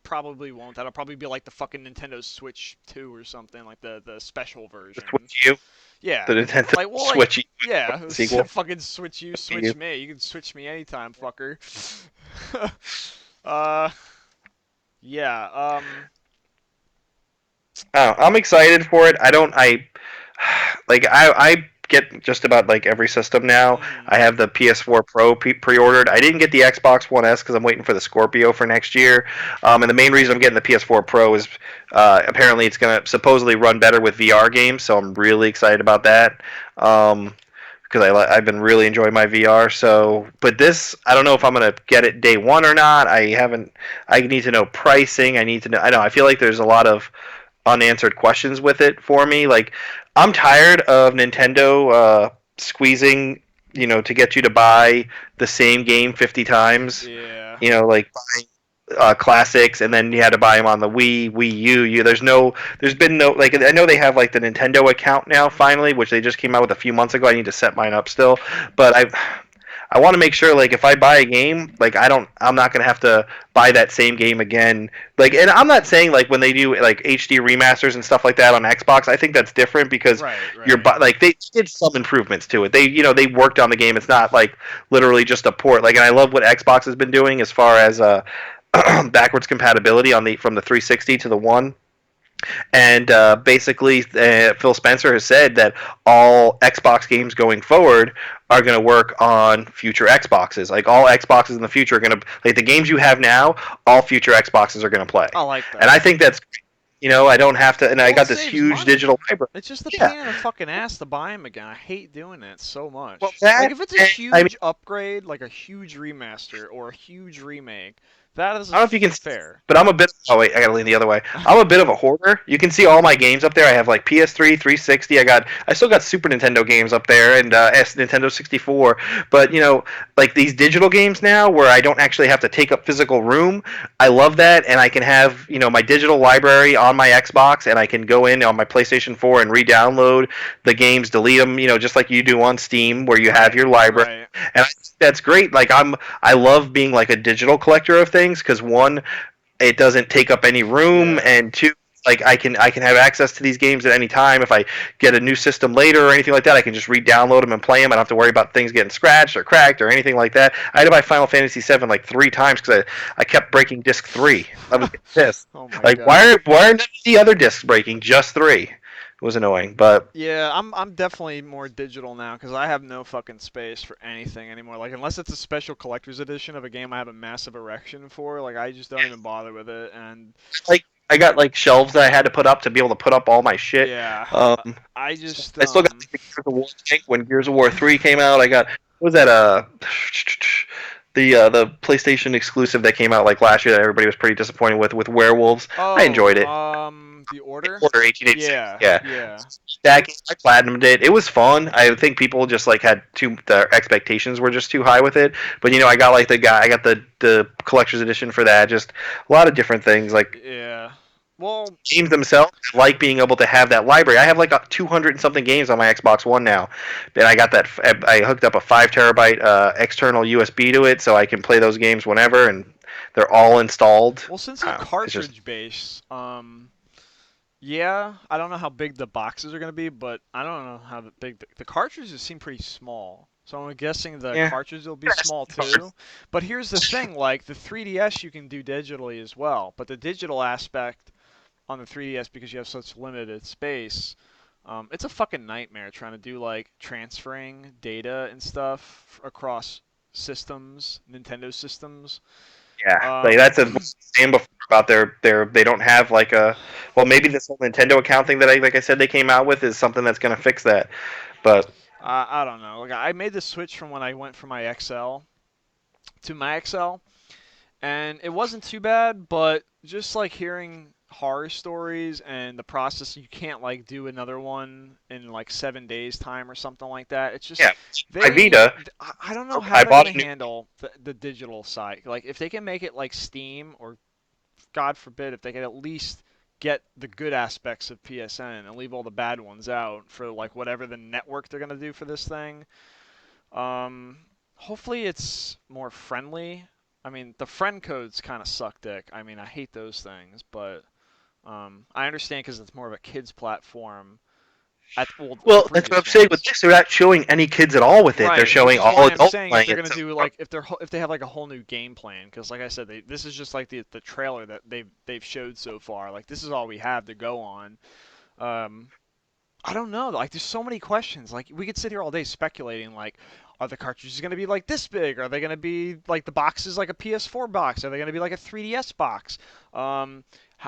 A: Probably won't. That'll probably be like the fucking Nintendo Switch 2 or something, like the special
B: the
A: version.
B: Switch U,
A: Yeah.
B: the Nintendo
A: Like, well, like,
B: Switch U
A: yeah,
B: sequel.
A: fucking switch you,
B: You.
A: switch me. You can switch me anytime, fucker. uh, yeah.
B: I'm excited for it. I don't. I get just about like every system now.
A: Mhm.
B: I have the PS4 Pro pre-ordered. I didn't get the Xbox One S because I'm waiting for the Scorpio for next year. And the main reason I'm getting the PS4 Pro is apparently it's gonna supposedly run better with VR games. So I'm really excited about that. because I've been really enjoying my VR. So, but this, I don't know if I'm gonna get it day one or not. I haven't. I need to know pricing. I need to know. I know. I feel like there's a lot of unanswered questions with it for me. Like, I'm tired of Nintendo squeezing, to get you to buy the same game 50 times.
A: Yeah.
B: Like classics, and then you had to buy them on the Wii U. There's been no, like, I know they have like the Nintendo account now finally, which they just came out with a few months ago. I need to set mine up still, but I want to make sure, like, if I buy a game, like, I'm not gonna have to buy that same game again. Like, and I'm not saying like when they do like HD remasters and stuff like that on Xbox, I think that's different because
A: right.
B: like they did some improvements to it. They worked on the game. It's not like literally just a port. Like, and I love what Xbox has been doing as far as backwards compatibility on the from the 360 to the one. And basically, Phil Spencer has said that all Xbox games going forward are going to work on future Xboxes. Like, all Xboxes in the future are going to, like, the games you have now, all future Xboxes are going to play.
A: I like that.
B: And I think that's, I don't have to, and I got this huge
A: money.
B: digital library.
A: It's just a pain in the fucking ass to buy them again. I hate doing it so much.
B: Well,
A: like, if it's a huge upgrade, like a huge remaster or a huge remake, that is
B: I don't know if you can
A: fair.
B: But I'm a bit. Oh wait, I gotta lean the other way. I'm a bit of a hoarder. You can see all my games up there. I have like PS3, 360. I still got Super Nintendo games up there and Nintendo 64. But like these digital games now, where I don't actually have to take up physical room. I love that, and I can have my digital library on my Xbox, and I can go in on my PlayStation 4 and re-download the games, delete them, just like you do on Steam, where you have your library.
A: Right.
B: And I think that's great. Like, I love being like a digital collector of things because, one, it doesn't take up any room, and two, like, I can have access to these games at any time. If I get a new system later or anything like that, I can just re-download them and play them. I don't have to worry about things getting scratched or cracked or anything like that. I had to buy Final Fantasy VII like 3 times because I kept breaking disc 3. I was pissed.
A: Oh my
B: like,
A: God.
B: why are the other discs breaking? Just 3. It was annoying, but
A: yeah, I'm definitely more digital now because I have no fucking space for anything anymore. Like, unless it's a special collector's edition of a game I have a massive erection for, like, I just don't even bother with it. And
B: like, I got like shelves that I had to put up to be able to put up all my shit.
A: Yeah.
B: I still got the Gears of War tank when Gears of War 3 came out. I got, what was that, the PlayStation exclusive that came out like last year that everybody was pretty disappointed with Werewolves. I enjoyed it.
A: The Order?
B: Order 1886.
A: Yeah.
B: That game, I platinumed it. It was fun. I think people just like had their expectations were just too high with it. But I got like I got the collector's edition for that. Just a lot of different things. Like,
A: yeah. Well,
B: games themselves, I like being able to have that library. I have like 200 and something games on my Xbox One now, and I got that. I hooked up a 5 terabyte external USB to it, so I can play those games whenever, and they're all installed.
A: Well, since they're cartridge based, yeah, I don't know how big the boxes are gonna be, but I don't know how big the cartridges seem pretty small. So I'm guessing the cartridges will be small too. But here's the thing, like the 3DS you can do digitally as well, but the digital aspect on the 3DS, because you have such limited space, it's a fucking nightmare trying to do like transferring data and stuff across systems, Nintendo systems.
B: Yeah, like that's a saying before about they don't have like a, well, maybe this whole Nintendo account thing that I said they came out with is something that's gonna fix that, but
A: I don't know. Like, I made the switch from when I went from my XL to my XL, and it wasn't too bad, but just like hearing horror stories and the process, you can't like do another one in like 7 days time or something like that. It's just
B: my Vita.
A: I don't know how they're gonna handle the digital side. Like, if they can make it like Steam, or God forbid if they can at least get the good aspects of PSN and leave all the bad ones out for like whatever the network they're gonna do for this thing. Hopefully it's more friendly. I mean, the friend codes kind of suck dick. I mean, I hate those things, but I understand because it's more of a kids platform.
B: Well, that's what I'm saying with this. They're not showing any kids at all with it. They're showing all adults playing
A: it. They're gonna do like if they have like a whole new game plan, because like I said, this is just like the trailer that they've showed so far. Like, this is all we have to go on. I don't know. Like, there's so many questions. Like, we could sit here all day speculating. Like, are the cartridges going to be like this big? Are they going to be like the boxes like a PS4 box? Are they going to be like a 3DS box?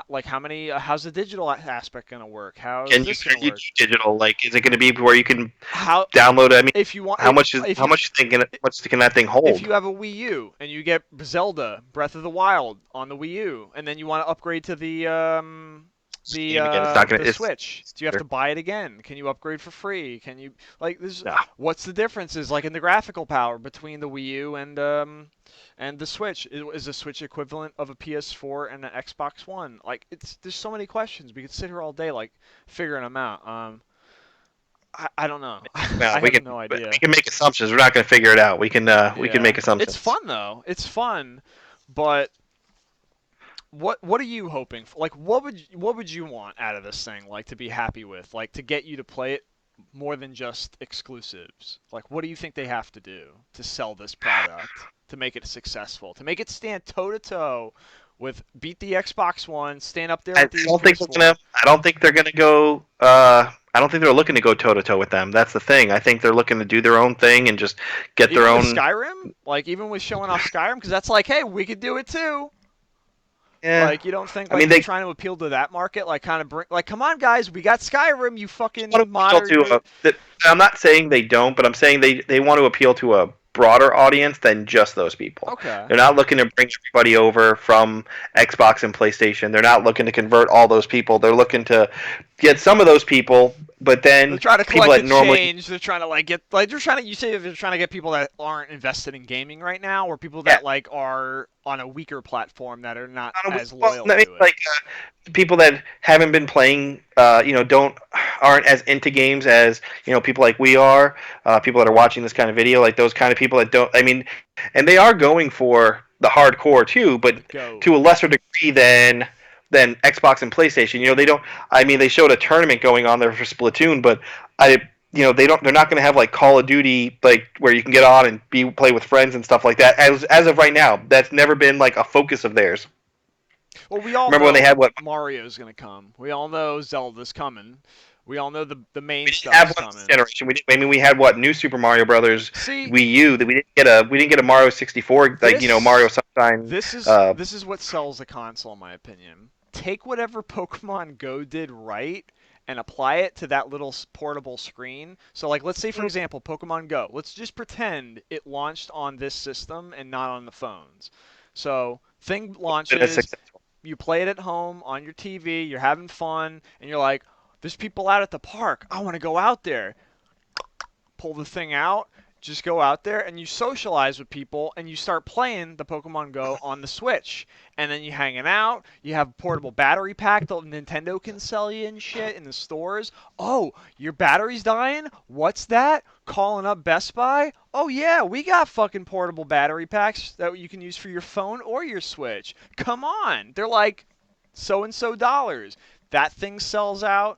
A: Like how many? How's the digital aspect gonna work? How is
B: Can
A: this gonna
B: you
A: work?
B: do digital? Like, is it going to be where you can
A: How
B: download? I mean,
A: if you want if
B: how
A: you
B: much thing can how much can that thing
A: if
B: hold?
A: you have a Wii U and you get Zelda Breath of the Wild on the Wii U, and then you want to upgrade to
B: Game again. It's not going
A: the
B: to. It's
A: Switch, do you have to buy it again? Can you upgrade for free? Can you like this?
B: no.
A: What's the differences like in the graphical power between the Wii U and the Switch? Is the Switch equivalent of a PS4 and an Xbox One? Like it's there's so many questions. We could sit here all day like figuring them out. I don't know.
B: Well,
A: I have no idea.
B: we can make assumptions. We're not going to figure it out. We can
A: Yeah,
B: make
A: it's
B: assumptions.
A: fun though. It's fun, but what are you hoping for? Like, what would you want out of this thing? Like to be happy with? Like to get you to play it more than just exclusives? Like, what do you think they have to do to sell this product to make it successful? To make it stand toe to toe with beat the Xbox One, stand up there with the PS4.
B: I don't think they're gonna go. I don't think they're looking to go toe to toe with them. That's the thing. I think they're looking to do their own thing and just get their
A: Even with
B: own.
A: Skyrim, like even with showing off Skyrim, because that's like, hey, we could do it too.
B: Yeah,
A: Like you don't think
B: I
A: like
B: mean
A: they're
B: they
A: trying to appeal to that market? Like kind of bring like, come on guys, we got Skyrim, you
B: want
A: fucking
B: to appeal
A: modern.
B: to I'm not saying they don't, but I'm saying they want to appeal to a broader audience than just those people.
A: Okay.
B: They're not looking to bring everybody over from Xbox and PlayStation. They're not looking to convert all those people. They're looking to get some of those people, but
A: They're
B: then
A: trying to
B: people
A: collect the
B: that normally
A: change. They're trying to like get like they're trying to. You say they're trying to get people that aren't invested in gaming right now, or people
B: yeah.
A: that like are on a weaker platform that are not as
B: Well,
A: loyal
B: I mean,
A: to it.
B: like people that haven't been playing, don't aren't as into games as people like we are. People that are watching this kind of video, like those kind of people that don't. I mean, and they are going for the hardcore too, but
A: The goat.
B: to a lesser degree than Xbox and PlayStation. They don't. I mean, they showed a tournament going on there for Splatoon, but I. They don't. They're not going to have like Call of Duty, like where you can get on and play with friends and stuff like that. As of right now, that's never been like a focus of theirs.
A: Well, we all
B: Remember when they
A: know
B: had what
A: Mario's gonna come. We all know Zelda's coming. We all know the main
B: we didn't
A: stuff
B: have
A: is
B: one this
A: coming.
B: generation. I mean, we had what New Super Mario Brothers
A: See,
B: Wii U that we didn't get a Mario 64 like Mario
A: this
B: Sunshine.
A: this is
B: Uh,
A: this is what sells the console, in my opinion. Take whatever Pokemon Go did right and apply it to that little portable screen. So, like, let's say for example, Pokemon Go. Let's just pretend it launched on this system and not on the phones. So, thing
B: that's
A: launches,
B: successful.
A: you play it at home on your TV, you're having fun, and you're like, "There's people out at the park. I want to go out there." Pull the thing out, just go out there and you socialize with people and you start playing the Pokemon Go on the Switch. And then you hanging out, you have a portable battery pack that Nintendo can sell you and shit in the stores. Oh, your battery's dying? What's that? Calling up Best Buy? Oh yeah, we got fucking portable battery packs that you can use for your phone or your Switch. Come on. They're like so and so dollars. That thing sells out,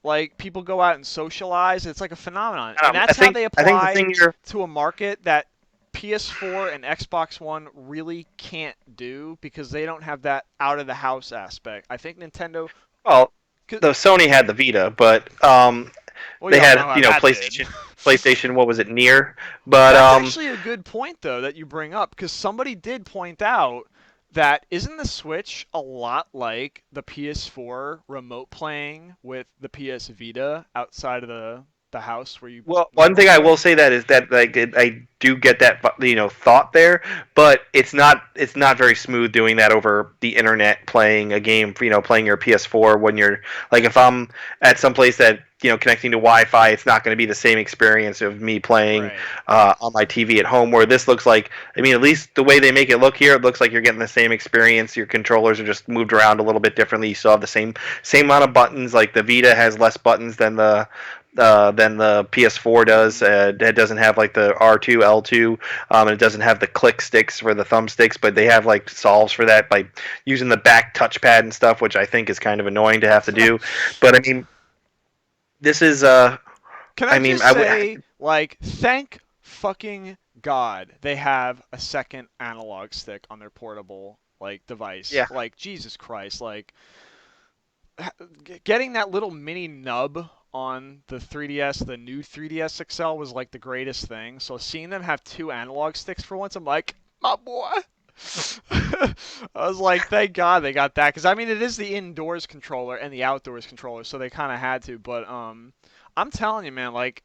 A: like people go out and socialize. It's like a phenomenon, and that's how they
B: I think the
A: apply
B: thing you're
A: to a market that PS4 and Xbox One really can't do because they don't have that out of the house aspect. I think Nintendo.
B: well,
A: 'Cause-
B: the Sony had the Vita, but
A: Well,
B: they
A: you all know
B: had
A: how that did.
B: PlayStation. What was it near? But
A: That's actually a good point, though, that you bring up, because somebody did point out that isn't the Switch a lot like the PS4 remote playing with the PS Vita outside of the house where you
B: well, one
A: remote
B: thing I
A: play?
B: will say that is that like I do get that thought there, but it's not very smooth doing that over the internet playing a game. Playing your PS4 when you're like if I'm at some place that connecting to Wi-Fi, it's not going to be the same experience of me playing
A: Right.
B: on my TV at home. Where this looks like, I mean, at least the way they make it look here, it looks like you're getting the same experience. Your controllers are just moved around a little bit differently. You still have the same amount of buttons. Like the Vita has less buttons than the PS4 does. It doesn't have like the R2, L2, and it doesn't have the click sticks for the thumbsticks, but they have like solves for that by using the back touchpad and stuff, which I think is kind of annoying to have to do. But I mean, this is
A: Can I
B: I mean,
A: just say, like, thank fucking God they have a second analog stick on their portable like device.
B: yeah.
A: Like Jesus Christ, like getting that little mini nub on the 3DS, the new 3DS XL was like the greatest thing. So seeing them have two analog sticks for once, I'm like, my boy. I was like, thank God they got that, because I mean, it is the indoors controller and the outdoors controller, so they kind of had to. But I'm telling you, man, like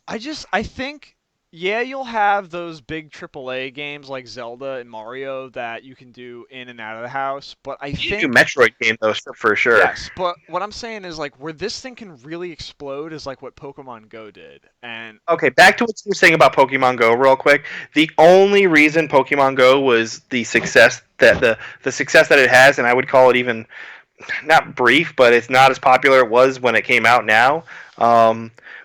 A: I think, yeah, you'll have those big AAA games like Zelda and Mario that you can do in and out of the house, but I
B: You do
A: think,
B: Metroid game though, for sure.
A: yes, but what I'm saying is like where this thing can really explode is like what Pokemon Go did, and
B: Okay, back to what you were saying about Pokemon Go, real quick. The only reason Pokemon Go was the success that the success that it has, and I would call it even not brief, but it's not as popular it was when it came out now,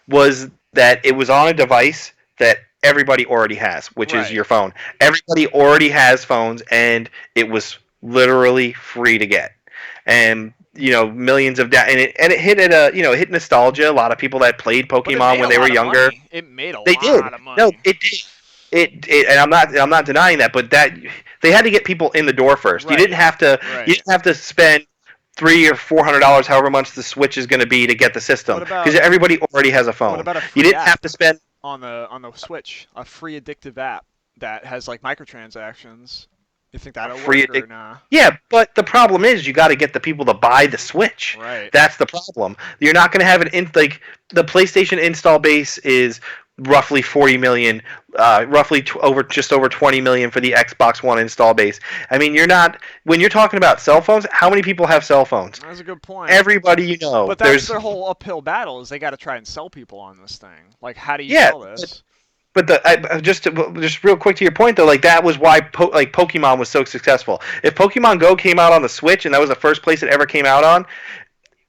B: was that it was on a device that everybody already has, which is
A: right,
B: your phone. Everybody already has phones, and it was literally free to get. And millions of and it hit at a it hit nostalgia. A lot of people that played
A: but it
B: Pokemon
A: made
B: when
A: a
B: they were
A: lot of
B: younger,
A: money. It made a
B: they did.
A: lot of
B: No,
A: money.
B: it did. And I'm not denying that, but that they had to get people in the door first. You
A: Right,
B: didn't have to you
A: right.
B: didn't have to spend $300 or $400, however much the Switch is going to be to get the system,
A: What
B: because
A: about
B: everybody already has a
A: what
B: phone.
A: about a
B: You
A: free
B: didn't have
A: app
B: to spend
A: on the Switch? A free addictive app that has like microtransactions. You think that'll
B: free
A: work or
B: addict.
A: nah?
B: Yeah, but the problem is you got to get the people to buy the Switch.
A: Right.
B: That's the problem. You're not going to have like the PlayStation install base is roughly 40 million, roughly just over 20 million for the Xbox One install base. I mean, you're not when you're talking about cell phones. How many people have cell phones?
A: That's a good point.
B: Everybody you know.
A: But that's
B: There's
A: their whole uphill battle is they got to try and sell people on this thing. Like, how do you
B: yeah,
A: sell this?
B: but just real quick to your point though, like that was why Pokemon was so successful. If Pokemon Go came out on the Switch and that was the first place it ever came out on,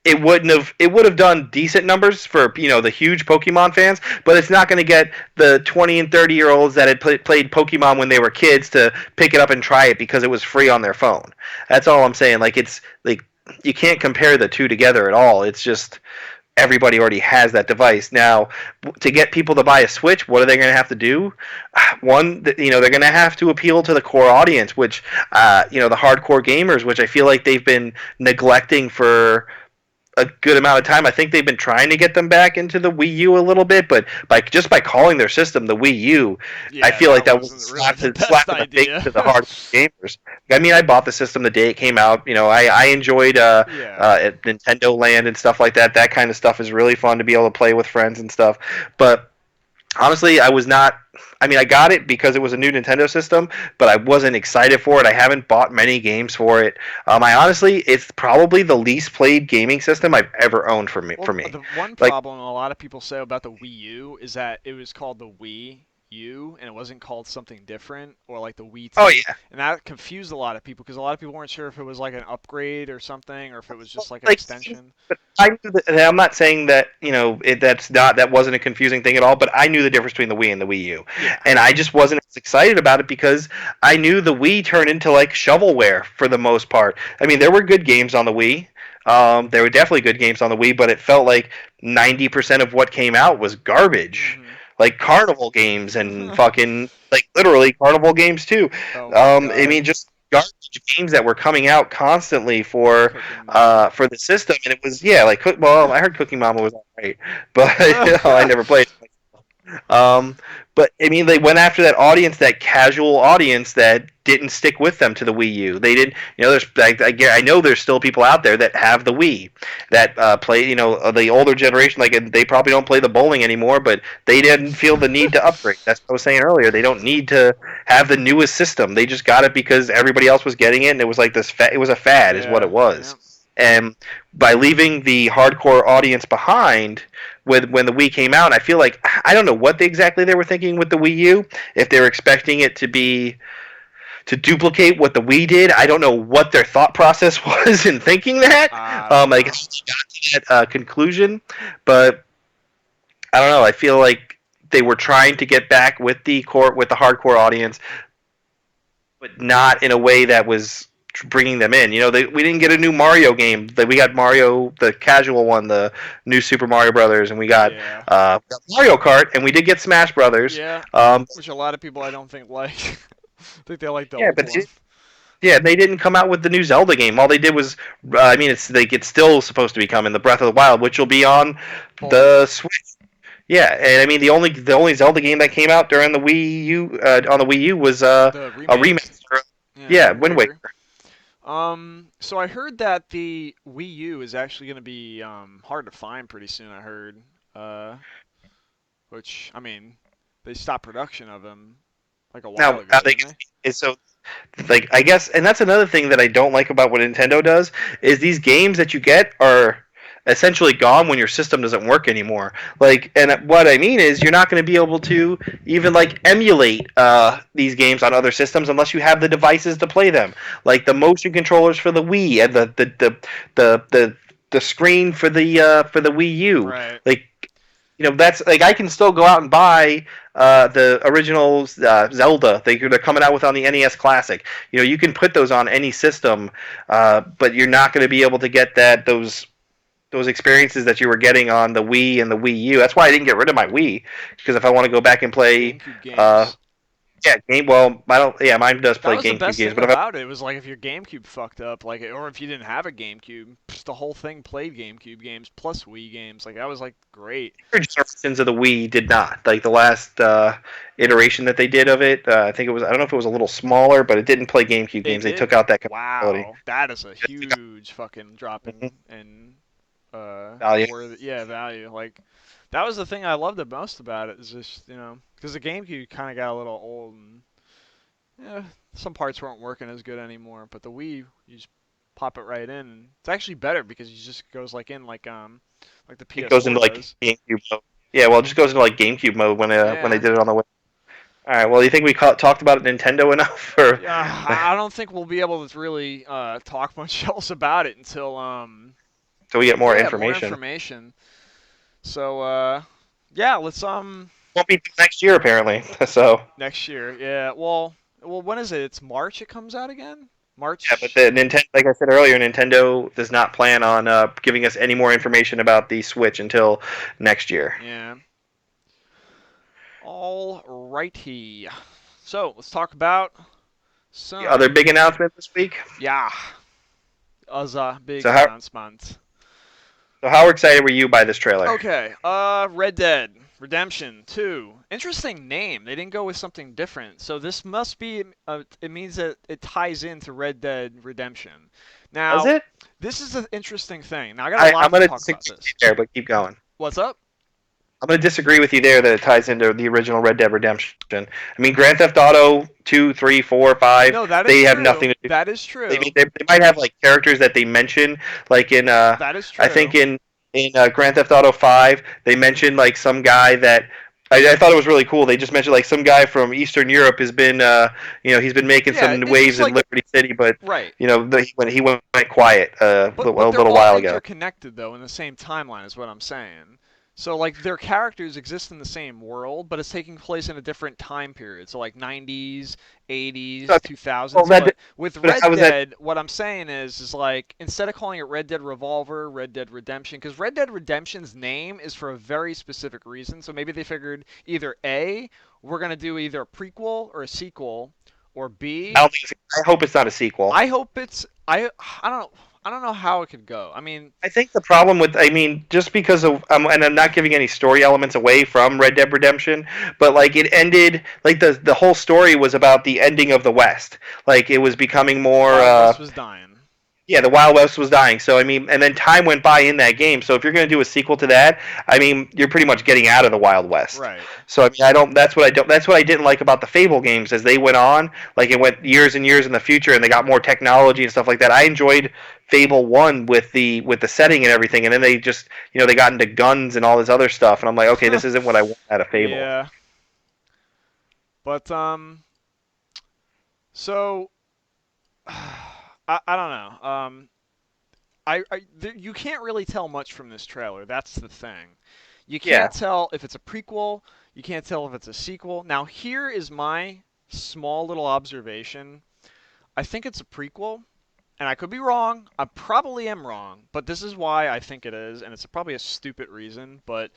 B: it would have done decent numbers for the huge Pokemon fans, but it's not going to get the 20 and 30-year-olds that had played Pokemon when they were kids to pick it up and try it because it was free on their phone. That's all I'm saying. Like it's like you can't compare the two together at all. It's just everybody already has that device. Now, to get people to buy a Switch, what are they going to have to do? One, they're going to have to appeal to the core audience, which, the hardcore gamers, which I feel like they've been neglecting for a good amount of time. I think they've been trying to get them back into the Wii U a little bit, but by calling their system the Wii U, I
A: Yeah,
B: feel like
A: that
B: that was
A: wasn't really the
B: slap
A: best
B: in the face
A: idea.
B: to the hardcore gamers. I mean, I bought the system the day it came out. I enjoyed
A: Yeah.
B: at Nintendo Land and stuff like that. That kind of stuff is really fun to be able to play with friends and stuff. But honestly, I was not. I mean, I got it because it was a new Nintendo system, but I wasn't excited for it. I haven't bought many games for it. I honestly, it's probably the least played gaming system I've ever owned for me.
A: Well,
B: For me,
A: the one
B: like,
A: problem a lot of people say about the Wii U is that it was called the Wii U and it wasn't called something different or like the Wii
B: oh
A: T.
B: yeah,
A: And that confused a lot of people because a lot of people weren't sure if it was like an upgrade or something or if it was just like an
B: like,
A: extension.
B: but I knew that, and I'm not saying that that wasn't a confusing thing at all. But I knew the difference between the Wii and the Wii U,
A: Yeah.
B: and I just wasn't as excited about it because I knew the Wii turned into like shovelware for the most part. I mean, there were good games on the Wii. There were definitely good games on the Wii, but it felt like 90% of what came out was garbage.
A: Mhm.
B: Like carnival games and fucking like literally carnival games too.
A: Oh my
B: I
A: God.
B: mean, just garbage games that were coming out constantly
A: Cooking Mama.
B: for the system, and it was like well, I heard Cooking Mama was alright, but I never played. Um, but I mean, they went after that audience, that casual audience that didn't stick with them to the Wii U. They didn't, there's I know there's still people out there that have the Wii that play, the older generation. Like they probably don't play the bowling anymore, but they didn't feel the need to upgrade. That's what I was saying earlier. They don't need to have the newest system. They just got it because everybody else was getting it, and it was like this. It was a fad, is what
A: Yeah.
B: it was.
A: Yeah.
B: And by leaving the hardcore audience behind when the Wii came out, I feel like I don't know what exactly they were thinking with the Wii U. If they were expecting it to duplicate what the Wii did, I don't know what their thought process was in thinking that.
A: I don't
B: I
A: know.
B: guess they got to that conclusion, but I don't know. I feel like they were trying to get back with the hardcore audience, but not in a way that was bringing them in. We didn't get a new Mario game. We got Mario, the casual one, the new Super Mario Brothers, and we got
A: Yeah.
B: Mario Kart, and we did get Smash Brothers.
A: Yeah.
B: Um,
A: Which a lot of people I don't think like. I think they like the
B: yeah,
A: old
B: but
A: one.
B: yeah, they didn't come out with the new Zelda game. All they did was, I mean, it's still supposed to be coming, the Breath of the Wild, which will be on the Switch. Yeah, and I mean the only Zelda game that came out during the Wii U on the Wii U was
A: The
B: a
A: remake.
B: remaster
A: Yeah,
B: Yeah,
A: Wind
B: Wind
A: Waker.
B: Waker.
A: So I heard that the Wii U is actually going to be hard to find pretty soon. I heard, uh, which I mean, they stopped production of them like a while
B: Now,
A: ago,
B: they
A: didn't they?
B: so like I guess, and that's another thing that I don't like about what Nintendo does is these games that you get are essentially gone when your system doesn't work anymore. Like, and what I mean is you're not going to be able to even like emulate these games on other systems unless you have the devices to play them, like the motion controllers for the Wii and the screen for the Wii U.
A: Right.
B: Like, that's like I can still go out and buy the original Zelda they're coming out with on the NES Classic. You can put those on any system, but you're not going to be able to get those experiences that you were getting on the Wii and the Wii U. That's why I didn't get rid of my Wii, because if I want to go back and play,
A: GameCube
B: uh,
A: games.
B: yeah, game. Well, I don't. Yeah, mine does
A: That
B: play
A: was the
B: GameCube
A: best
B: games,
A: thing
B: but if I
A: about it. It was like if your GameCube fucked up, like, or if you didn't have a GameCube, the whole thing played GameCube games plus Wii games. Like that was like great.
B: generations of the Wii did not like the last iteration that they did of it. I think it was. I don't know if it was a little smaller, but it didn't play GameCube
A: It
B: games. They took
A: didn't.
B: out that compatibility.
A: Wow, that is a huge fucking drop
B: Mhm.
A: in
B: Value.
A: worth. Yeah, value. Like that was the thing I loved the most about it. Is just because the GameCube kind of got a little old and yeah, some parts weren't working as good anymore. But the Wii, you just pop it right in. And it's actually better because it just goes like in like the
B: It goes
A: PS4
B: into like
A: does.
B: GameCube mode. Yeah, well, it just goes into like GameCube mode when they
A: Yeah.
B: did it on the Wii. All right. Well, do you think we talked about Nintendo enough? Or
A: Yeah, I don't think we'll be able to really talk much else about it until
B: so we get more
A: yeah, more
B: information?
A: information. So yeah, let's
B: Won't be next year apparently. So
A: next year. Yeah, well, when is it? It's March. It comes out again.
B: yeah, but
A: March.
B: the Nintendo, like I said earlier, Nintendo does not plan on giving us any more information about the Switch until next year.
A: Yeah. All righty. So let's talk about
B: The other
A: some
B: big announcement this week.
A: yeah, other big
B: So how
A: announcement.
B: so how excited were you by this trailer?
A: Okay, Red Dead Redemption 2. Interesting name. They didn't go with something different. So this must be, it means that it ties into Red Dead Redemption.
B: Does
A: Now,
B: it?
A: this is an interesting thing. Now, I got a
B: I'm
A: lot to
B: gonna
A: talk about
B: disagree with you
A: this.
B: there, but keep going.
A: What's up?
B: I'm going to disagree with you there that it ties into the original Red Dead Redemption. I mean, Grand Theft Auto 2, 3, 4, 5,
A: No, that is
B: they have
A: true.
B: nothing to do.
A: That is
B: They,
A: true.
B: they might have like characters that they mention, like in
A: That is
B: I think
A: true.
B: in Grand Theft Auto 5, they mentioned like some guy that I thought it was really cool. They just mentioned like some guy from Eastern Europe has been he's been making
A: Yeah,
B: some
A: it's just
B: waves in
A: like
B: Liberty City, but
A: right.
B: he went quiet
A: But
B: a
A: they're
B: little
A: all
B: while ago.
A: interconnected though in the same timeline is what I'm saying. So like their characters exist in the same world, but it's taking place in a different time period. So like 90s,
B: So,
A: 80s,
B: well,
A: 2000s.
B: that
A: But with
B: but how
A: Red
B: was that?
A: Dead, what I'm saying is like instead of calling it Red Dead Revolver, Red Dead Redemption, because Red Dead Redemption's name is for a very specific reason. So maybe they figured either A, we're gonna do either a prequel or a sequel, or
B: I
A: B,
B: don't think I hope it's not a sequel.
A: I hope it's I don't know I don't know how it could go. I mean,
B: I think the problem with, I mean, just because of, and I'm not giving any story elements away from Red Dead Redemption, but like it ended, like the whole story was about the ending of the West. Like it was becoming more,
A: Wild West was dying.
B: yeah, the Wild West was dying. So I mean, and then time went by in that game. So if you're going to do a sequel to that, I mean, you're pretty much getting out of the Wild West.
A: Right.
B: So I mean, I don't. That's what I don't. That's what I didn't like about the Fable games as they went on. Like it went years and years in the future, and they got more technology and stuff like that. I enjoyed Fable One with the setting and everything, and then they just they got into guns and all this other stuff, and I'm like, okay, this isn't what I want out of Fable.
A: Yeah. But so I don't know. You can't really tell much from this trailer. That's the thing. You
B: Yeah.
A: can't tell if it's a prequel. You can't tell if it's a sequel. Now here is my small little observation. I think it's a prequel, and I could be wrong. I probably am wrong, but this is why I think it is, and it's probably a stupid reason, but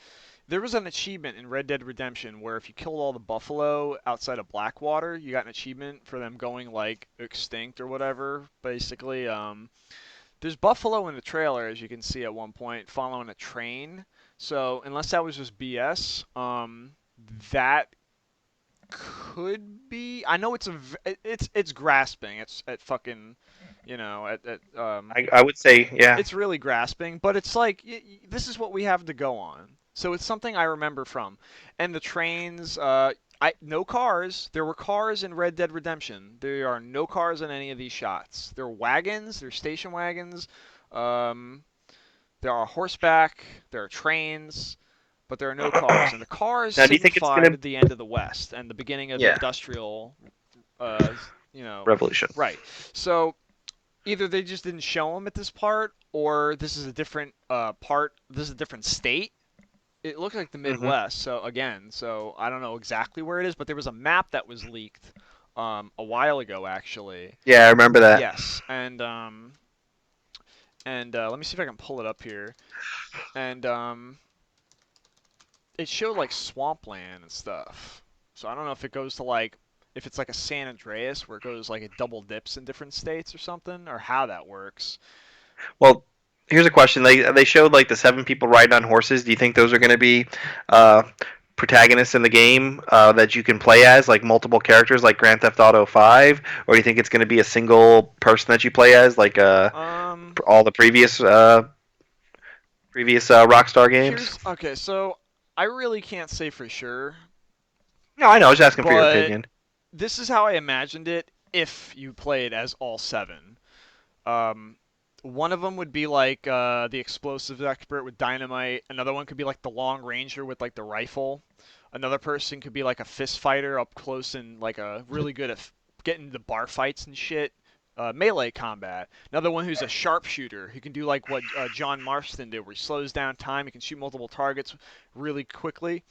A: there was an achievement in Red Dead Redemption where if you killed all the buffalo outside of Blackwater, you got an achievement for them going like extinct or whatever. Basically, there's buffalo in the trailer as you can see at one point following a train. So unless that was just BS, that could be. I know it's grasping. It's at fucking,
B: I would say, yeah.
A: it's really grasping, but it's like this is what we have to go on. So it's something I remember from. And the trains, I no cars. There were cars in Red Dead Redemption. There are no cars in any of these shots. There are wagons. There are station wagons. Um, there are horseback. There are trains. But there are no cars. And the cars
B: Now, do you think it's gonna?
A: signified the end of the West and the beginning of the
B: Yeah,
A: industrial, uh, you know,
B: revolution.
A: right. So either they just didn't show them at this part, or this is a different part. This is a different state. It looked like the
B: Hmm.
A: Midwest. So again, so I don't know exactly where it is, but there was a map that was leaked a while ago, actually.
B: Yeah, I remember that.
A: Yes, and let me see if I can pull it up here. And it showed like swampland and stuff. So I don't know if it goes to like if it's like a San Andreas where it goes like it double dips in different states or something, or how that works.
B: Well, here's a question. They showed like the 7 people riding on horses. Do you think those are going to be uh, protagonists in the game that you can play as, like multiple characters, like Grand Theft Auto 5, or do you think it's going to be a single person that you play as, like all the previous Rockstar games?
A: Here's okay, so I really can't say for sure,
B: No, I know. I was just asking for your
A: but
B: opinion.
A: this is how I imagined it if you played as all seven. Um, one of them would be like the explosives expert with dynamite. Another one could be like the long ranger with like the rifle. Another person could be like a fist fighter up close and like a really good at getting the bar fights and shit. Melee combat. Another one who's a sharpshooter. He can do like what John Marston did, where he slows down time. He can shoot multiple targets really quickly.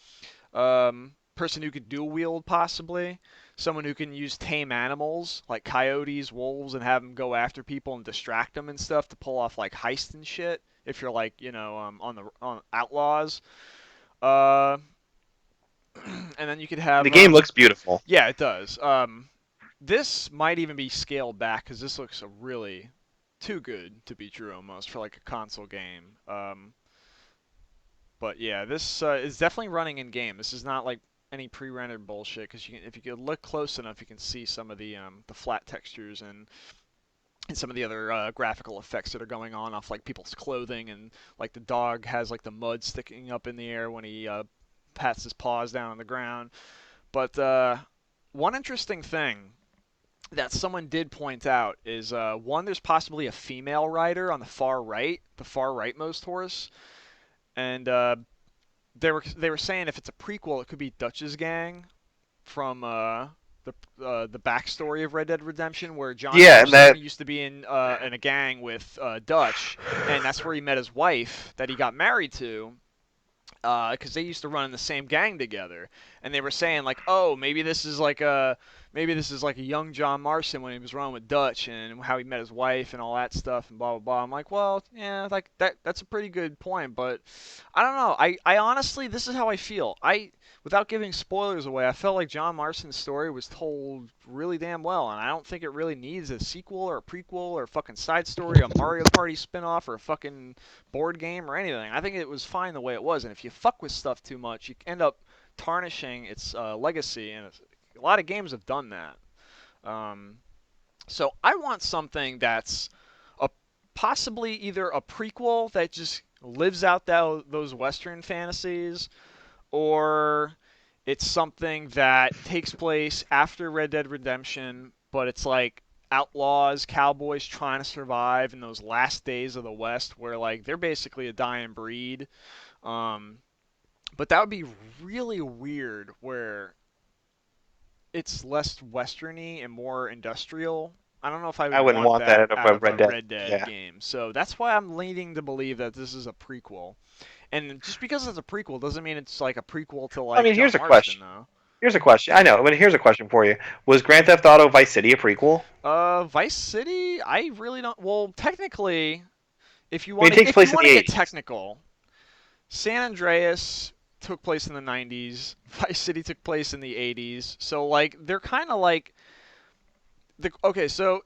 A: Person who could dual wield possibly. Someone who can use tame animals like coyotes, wolves, and have them go after people and distract them and stuff to pull off like heists and shit. If you're like on outlaws, uh, and then you could
B: The
A: have
B: game looks beautiful.
A: yeah, it does. This might even be scaled back because this looks really too good to be true almost for like a console game. But yeah, this is definitely running in game. This is not like any pre-rendered bullshit because if you could look close enough, you can see some of the flat textures and some of the other graphical effects that are going on off like people's clothing and like the dog has like the mud sticking up in the air when he pats his paws down on the ground. But one interesting thing that someone did point out is one, there's possibly a female rider on the far rightmost horse, and they were saying if it's a prequel, it could be Dutch's gang from the backstory of Red Dead Redemption, where John
B: Yeah, and
A: Marston
B: that
A: used to be in a gang with Dutch, and that's where he met his wife that he got married to. Because they used to run in the same gang together, and they were saying like, oh, maybe this is like a young John Marston when he was running with Dutch and how he met his wife and all that stuff and blah blah blah. I'm like, well, yeah, like that's a pretty good point, but I don't know. I honestly, this is how I feel. Without giving spoilers away, I felt like John Marston's story was told really damn well, and I don't think it really needs a sequel or a prequel or a fucking side story, a Mario Party spin-off or a fucking board game or anything. I think it was fine the way it was, and if you fuck with stuff too much, you end up tarnishing its legacy, and a lot of games have done that. Um, so I want something that's a possibly either a prequel that just lives out those Western fantasies, or it's something that takes place after Red Dead Redemption, but it's like outlaws, cowboys trying to survive in those last days of the West, where like they're basically a dying breed. Um, but that would be really weird, where it's less westerny and more industrial. I don't know if I
B: I
A: would
B: wouldn't
A: want
B: want that
A: that
B: out of
A: out
B: a
A: of a
B: Red Dead.
A: Red Dead
B: Yeah.
A: game. So that's why I'm leaning to believe that this is a prequel. And just because it's a prequel doesn't mean it's like a prequel to
B: I
A: like
B: mean,
A: John
B: here's a
A: Marston
B: question.
A: though.
B: Here's a question. I know, but here's a question for you. Was Grand Theft Auto Vice City a prequel?
A: Vice City, I really don't. Well, technically,
B: I mean, it takes
A: if you
B: place in
A: want
B: the
A: to get
B: 80s.
A: technical, San Andreas took place in the 90s. Vice City took place in the 80s. So like they're kind of like okay. So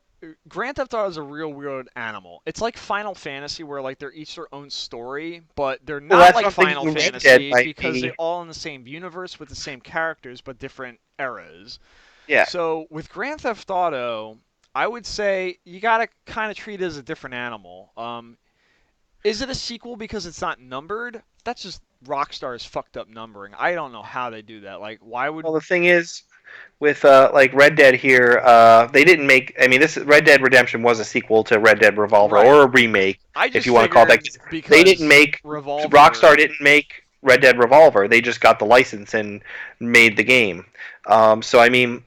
A: Grand Theft Auto is a real weird animal. It's like Final Fantasy, where like they're each their own story, but they're
B: Well,
A: not
B: that's
A: like
B: what I'm
A: Final
B: thinking. Red Dead
A: Fantasy
B: might
A: because they're
B: be.
A: all in the same universe with the same characters, but different eras.
B: Yeah.
A: So with Grand Theft Auto, I would say you gotta kind of treat it as a different animal. Is it a sequel because it's not numbered? That's just Rockstar's fucked up numbering. I don't know how they do that. Like, why would?
B: Well, the thing is, with like Red Dead here, they didn't make. I mean, this Red Dead Redemption was a sequel to Red Dead Revolver or
A: Right.
B: a remake,
A: I
B: if
A: just
B: you want to call it that.
A: figured
B: 'Cause they didn't
A: because
B: make
A: Revolver.
B: Rockstar didn't make Red Dead Revolver. They just got the license and made the game. So I mean,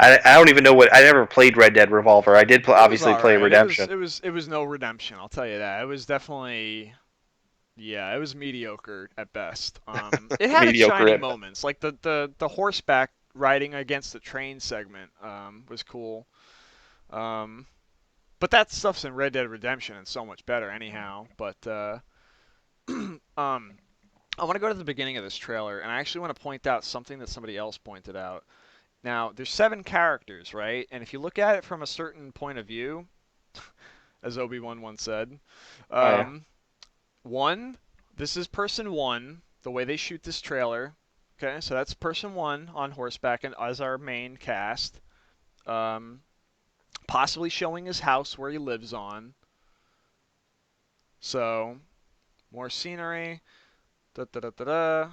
B: I don't even know what. I never played Red Dead Revolver. I did
A: It was
B: obviously
A: all
B: play
A: right.
B: Redemption.
A: It was no redemption. I'll tell you that. It was definitely yeah. It was mediocre at best. It had its
B: Mediocre
A: shiny
B: at best.
A: moments, like the horseback riding against the train segment was cool. Um, but that stuff's in Red Dead Redemption and so much better anyhow. But I want to go to the beginning of this trailer, and I actually want to point out something that somebody else pointed out. Now, there's 7 characters, right? And if you look at it from a certain point of view, as Obi-Wan once said,
B: Oh yeah.
A: um, one, this is person one, the way they shoot this trailer. Okay, so that's person one on horseback and as our main cast, um, possibly showing his house where he lives on. So more scenery. Da da da da da.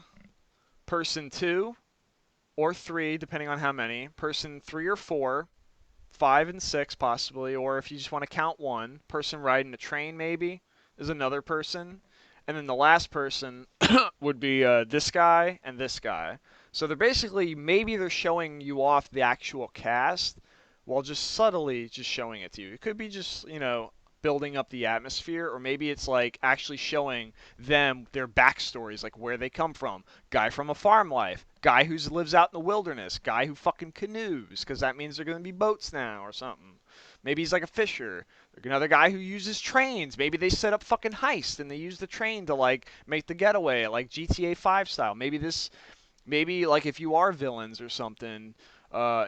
A: Person two or three, depending on how many. Person three or four, five and six possibly, or if you just want to count one person riding a train, maybe is another person, and then the last person would be this guy and this guy. So they're basically maybe they're showing you off the actual cast while just subtly just showing it to you. It could be just building up the atmosphere, or maybe it's like actually showing them their backstories, like where they come from. Guy from a farm life, guy who lives out in the wilderness, guy who fucking canoes, because that means they're going to be boats now or something. Maybe he's like a fisher. Another guy who uses trains. Maybe they set up fucking heist and they use the train to like make the getaway, like GTA 5 style. Maybe like if you are villains or something,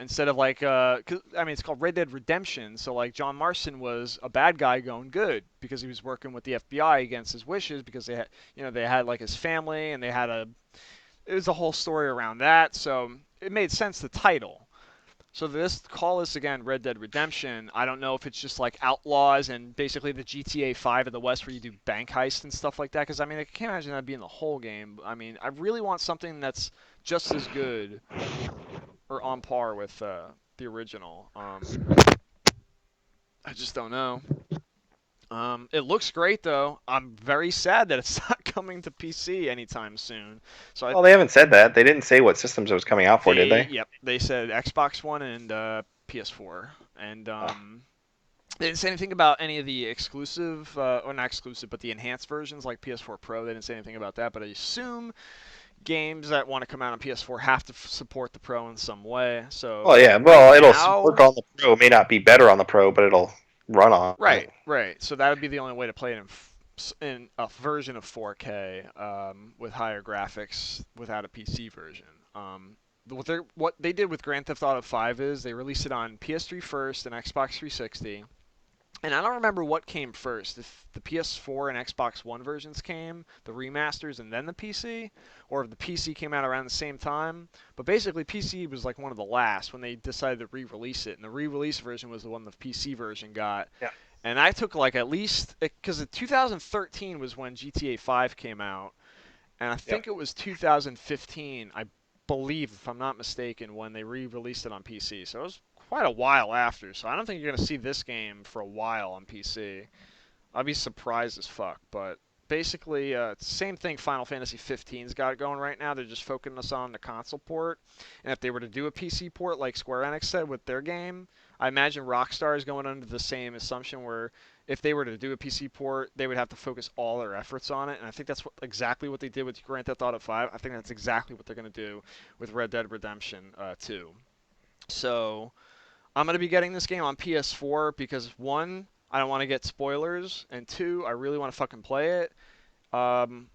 A: instead of like, 'cause, I mean, it's called Red Dead Redemption. So like John Marston was a bad guy going good because he was working with the FBI against his wishes because they had like his family and it was a whole story around that. So it made sense the title. So call this again Red Dead Redemption. I don't know if it's just like Outlaws and basically the GTA 5 of the West where you do bank heists and stuff like that. Because I mean, I can't imagine that being the whole game. I mean, I really want something that's just as good or on par with the original. I just don't know. It looks great though. I'm very sad that it's not coming to PC anytime soon. So
B: Well, they haven't said that. They didn't say what systems it was coming out for, did they?
A: they said Xbox One and PS4, and
B: Oh.
A: they didn't say anything about any of the exclusive, or not exclusive, but the enhanced versions like PS4 Pro. They didn't say anything about that, but I assume games that want to come out on PS4 have to support the Pro in some way. So
B: Well, yeah.
A: right
B: Well, it'll work
A: now,
B: on the Pro. It may not be better on the Pro, but it'll run on it.
A: right. So that would be the only way to play it in a version of 4K with higher graphics without a PC version. What they did with Grand Theft Auto 5 is they released it on PS3 first and Xbox 360. And I don't remember what came first, if the PS4 and Xbox One versions came, the remasters, and then the PC, or if the PC came out around the same time. But basically, PC was like one of the last when they decided to re-release it, and the re-release version was the one the PC version got.
B: Yeah.
A: And I took like at least because 2013 was when GTA 5 came out, and I
B: Yep.
A: think it was 2015, I believe, if I'm not mistaken, when they re-released it on PC. So it was quite a while after. So I don't think you're gonna see this game for a while on PC. I'd be surprised as fuck. But basically, it's the same thing Final Fantasy 15's got going right now. They're just focusing on the console port. And if they were to do a PC port like Square Enix said with their game, I imagine Rockstar is going under the same assumption where if they were to do a PC port, they would have to focus all their efforts on it. And I think that's exactly what they did with Grand Theft Auto 5. I think that's exactly what they're going to do with Red Dead Redemption 2. So I'm going to be getting this game on PS4 because one, I don't want to get spoilers, and two, I really want to fucking play it. Um,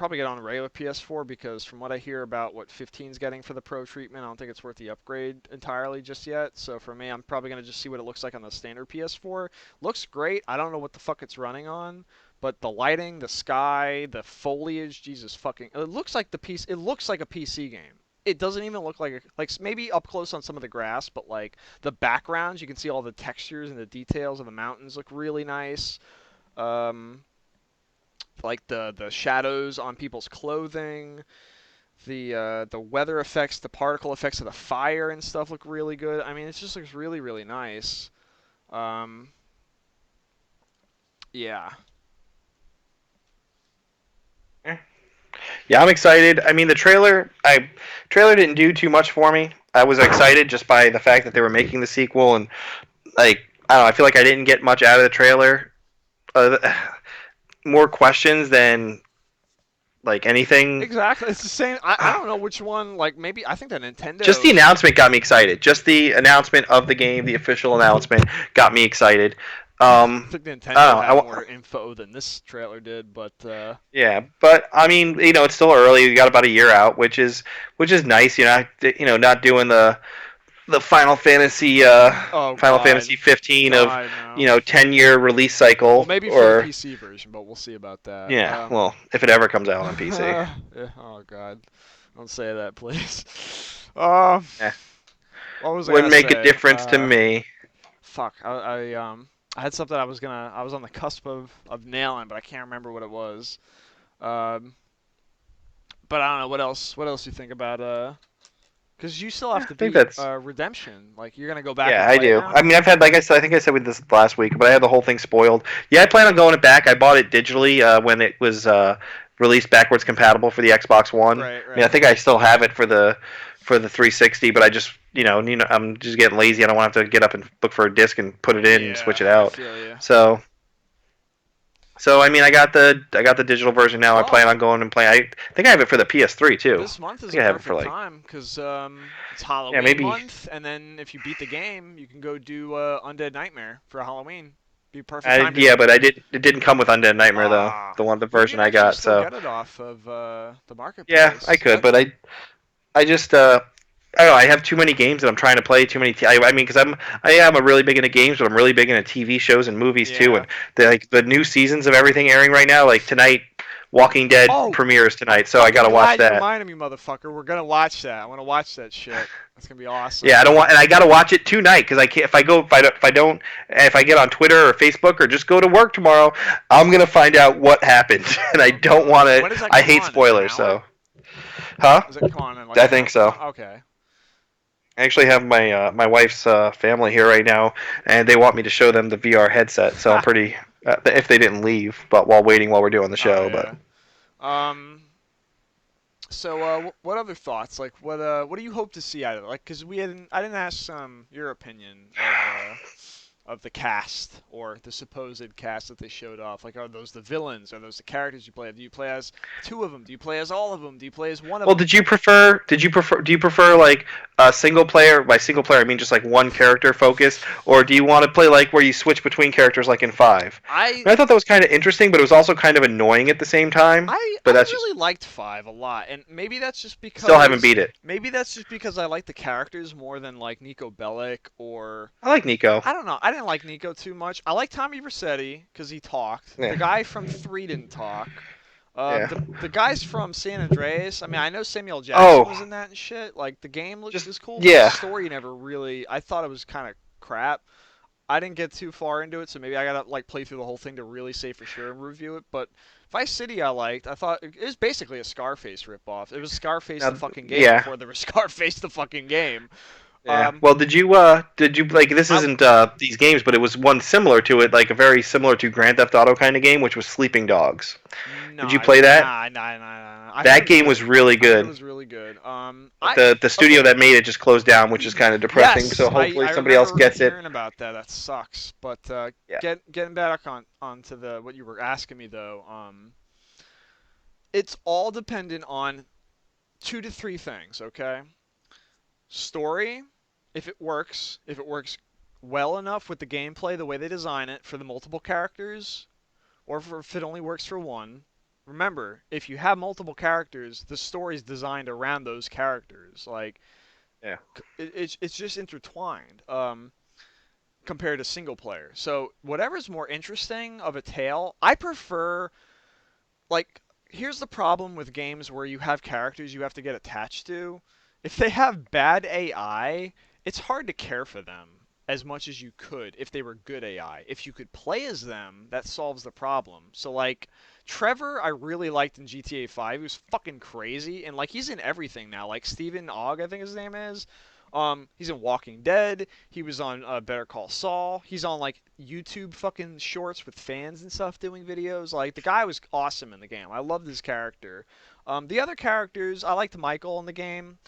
A: probably get on a regular PS4 because from what I hear about what 15's getting for the Pro treatment, I don't think it's worth the upgrade entirely just yet. So for me, I'm probably gonna just see what it looks like on the standard PS4. Looks great. I don't know what the fuck it's running on, but the lighting, the sky, the foliage, Jesus fucking, it looks like the piece. It looks like a PC game. It doesn't even look like maybe up close on some of the grass, but like the backgrounds, you can see all the textures and the details of the mountains look really nice. Um, like the shadows on people's clothing, the weather effects, the particle effects of the fire and stuff look really good. I mean, it just looks really really nice. Um, yeah.
B: Yeah, I'm excited. I mean, the trailer didn't do too much for me. I was excited just by the fact that they were making the sequel, and like I don't know, I feel like I didn't get much out of the trailer. Uh, More questions than like anything.
A: Exactly. It's the same. I don't know which one. Like maybe I think that
B: Just the
A: Nintendo's.
B: announcement got me excited. Just the announcement of the game, the official announcement, got me excited.
A: I
B: Um,
A: think
B: I
A: Nintendo
B: don't
A: had
B: know.
A: more info than this trailer did, but
B: Yeah, but I mean, it's still early. We got about a year out, which is nice. Not doing the
A: oh
B: Final
A: god,
B: Fantasy 15 of
A: God no.
B: 10-year release
A: Well,
B: cycle,
A: maybe for the
B: or
A: PC version, but we'll see about that.
B: yeah, well, if it ever comes out on PC.
A: Yeah, oh God, don't say that, please. Um,
B: Eh,
A: what was I
B: wouldn't
A: gonna
B: make a
A: say?
B: difference to me.
A: Fuck. I had something I was on the cusp of nailing, but I can't remember what it was. Um, but I don't know what else you think about because you still
B: Yeah,
A: have
B: I
A: to
B: think
A: beat
B: that's
A: Redemption. Like you're gonna go back
B: Yeah,
A: and
B: I
A: play it
B: do.
A: now.
B: I mean, I've had, like I said, I think I said with this last week, but I had the whole thing spoiled. Yeah, I plan on going it back. I bought it digitally when it was released backwards compatible for the Xbox One.
A: Right,
B: I mean, I
A: right.
B: think I still have it for the 360, but I just I'm just getting lazy. I don't want to have to get up and look for a disc and put it in and
A: Yeah,
B: switch it
A: I
B: out.
A: feel you.
B: So I mean, I got the digital version now. I
A: Well,
B: plan on going and playing. I think I have it for the PS3 too.
A: this month
B: I
A: is a
B: think I have it for
A: perfect
B: like
A: time because it's
B: yeah,
A: Halloween
B: maybe.
A: month, and then if you beat the game, you can go do Undead Nightmare for Halloween. Be a perfect time to.
B: Yeah, but it didn't come with Undead Nightmare though.
A: Ah,
B: The
A: well, you
B: version
A: can
B: I
A: actually
B: got.
A: still
B: So
A: get it off of the
B: yeah, I
A: marketplace.
B: could, but I just I don't know. I have too many games that I'm trying to play. Too many. I mean, because I am a really big into games, but I'm really big into TV shows and movies too.
A: Yeah.
B: And the new seasons of everything airing right now. Like tonight, Walking Dead
A: Oh,
B: premieres
A: I'm
B: tonight, so I
A: fucking
B: gotta watch
A: glad you
B: that.
A: reminded me, motherfucker. We're gonna watch that. I want to watch that shit. That's gonna be awesome.
B: Yeah, I don't want, and I gotta watch it tonight because I can't. If I get on Twitter or Facebook or just go to work tomorrow, I'm gonna find out what happened, and I
A: Oh
B: don't
A: god.
B: want to.
A: When does that
B: I
A: come
B: hate
A: on? In an
B: spoilers,
A: hour?
B: so huh?
A: Does it come on in like
B: I
A: an
B: think
A: hour?
B: so.
A: Okay.
B: I actually have my wife's family here right now, and they want me to show them the VR headset. So I'm pretty if they didn't leave, but while we're doing the
A: Oh
B: show. But
A: yeah. Um. So, what other thoughts? Like, what do you hope to see out of it? Like, cause I didn't ask your opinion of the cast or the supposed cast that they showed off. Like, are those the villains? Are those the characters you play? Do you play as two of them? Do you play as all of them? Do you play as one of
B: well,
A: them?
B: do you prefer like a single player? By single player, I mean just like one character focus, or do you want to play like where you switch between characters like in Five?
A: I
B: And I thought that was kind of interesting, but it was also kind of annoying at the same time. But
A: I
B: that's just
A: really liked Five a lot, and
B: still haven't beat it.
A: maybe that's just because I like the characters more than like Nico Bellic or
B: I like Nico.
A: I don't know. I didn't like Nico too much. I like Tommy Vercetti because he talked. The
B: Yeah,
A: guy from Three didn't talk.
B: yeah.
A: The guys from San Andreas. I mean, I know Samuel Jackson
B: Oh,
A: was in that and shit. Like the game looked
B: just
A: was cool, but the
B: yeah.
A: story never really. I thought it was kind of crap. I didn't get too far into it, so maybe I gotta like play through the whole thing to really say for sure and review it. But Vice City I liked. I thought it was basically a Scarface ripoff. It was Scarface the
B: Now,
A: fucking game
B: yeah.
A: before there was Scarface the fucking game.
B: Yeah.
A: Um,
B: Well, did you like this
A: I
B: isn't these games, but it was one similar to it, like a very similar to Grand Theft Auto kind of game, which was Sleeping Dogs. Did you
A: nah
B: play that?
A: nah. I heard
B: That
A: it was
B: game was
A: good.
B: really
A: I heard it
B: good.
A: was really good.
B: But
A: I
B: the studio
A: okay.
B: that made it just closed down, which is kind of depressing. So
A: Yes,
B: hopefully
A: I
B: somebody else
A: remember
B: gets it.
A: hearing about that. That sucks. But
B: Yeah.
A: getting back onto the what you were asking me though, it's all dependent on two to three things. Okay, story, if it works well enough with the gameplay, the way they design it for the multiple characters, or if it only works for one. remember, if you have multiple characters, the story's designed around those characters. Like
B: Yeah.
A: it's just intertwined. Compared to single player. So whatever's more interesting of a tale, I prefer like here's the problem with games where you have characters you have to get attached to. If they have bad AI, it's hard to care for them as much as you could if they were good AI. If you could play as them, that solves the problem. So like Trevor I really liked in GTA 5. He was fucking crazy and like he's in everything now. Like Stephen Ogg, I think his name is. He's in Walking Dead. He was on Better Call Saul. He's on like YouTube fucking shorts with fans and stuff doing videos. Like the guy was awesome in the game. I loved his character. The other characters, I liked Michael in the game.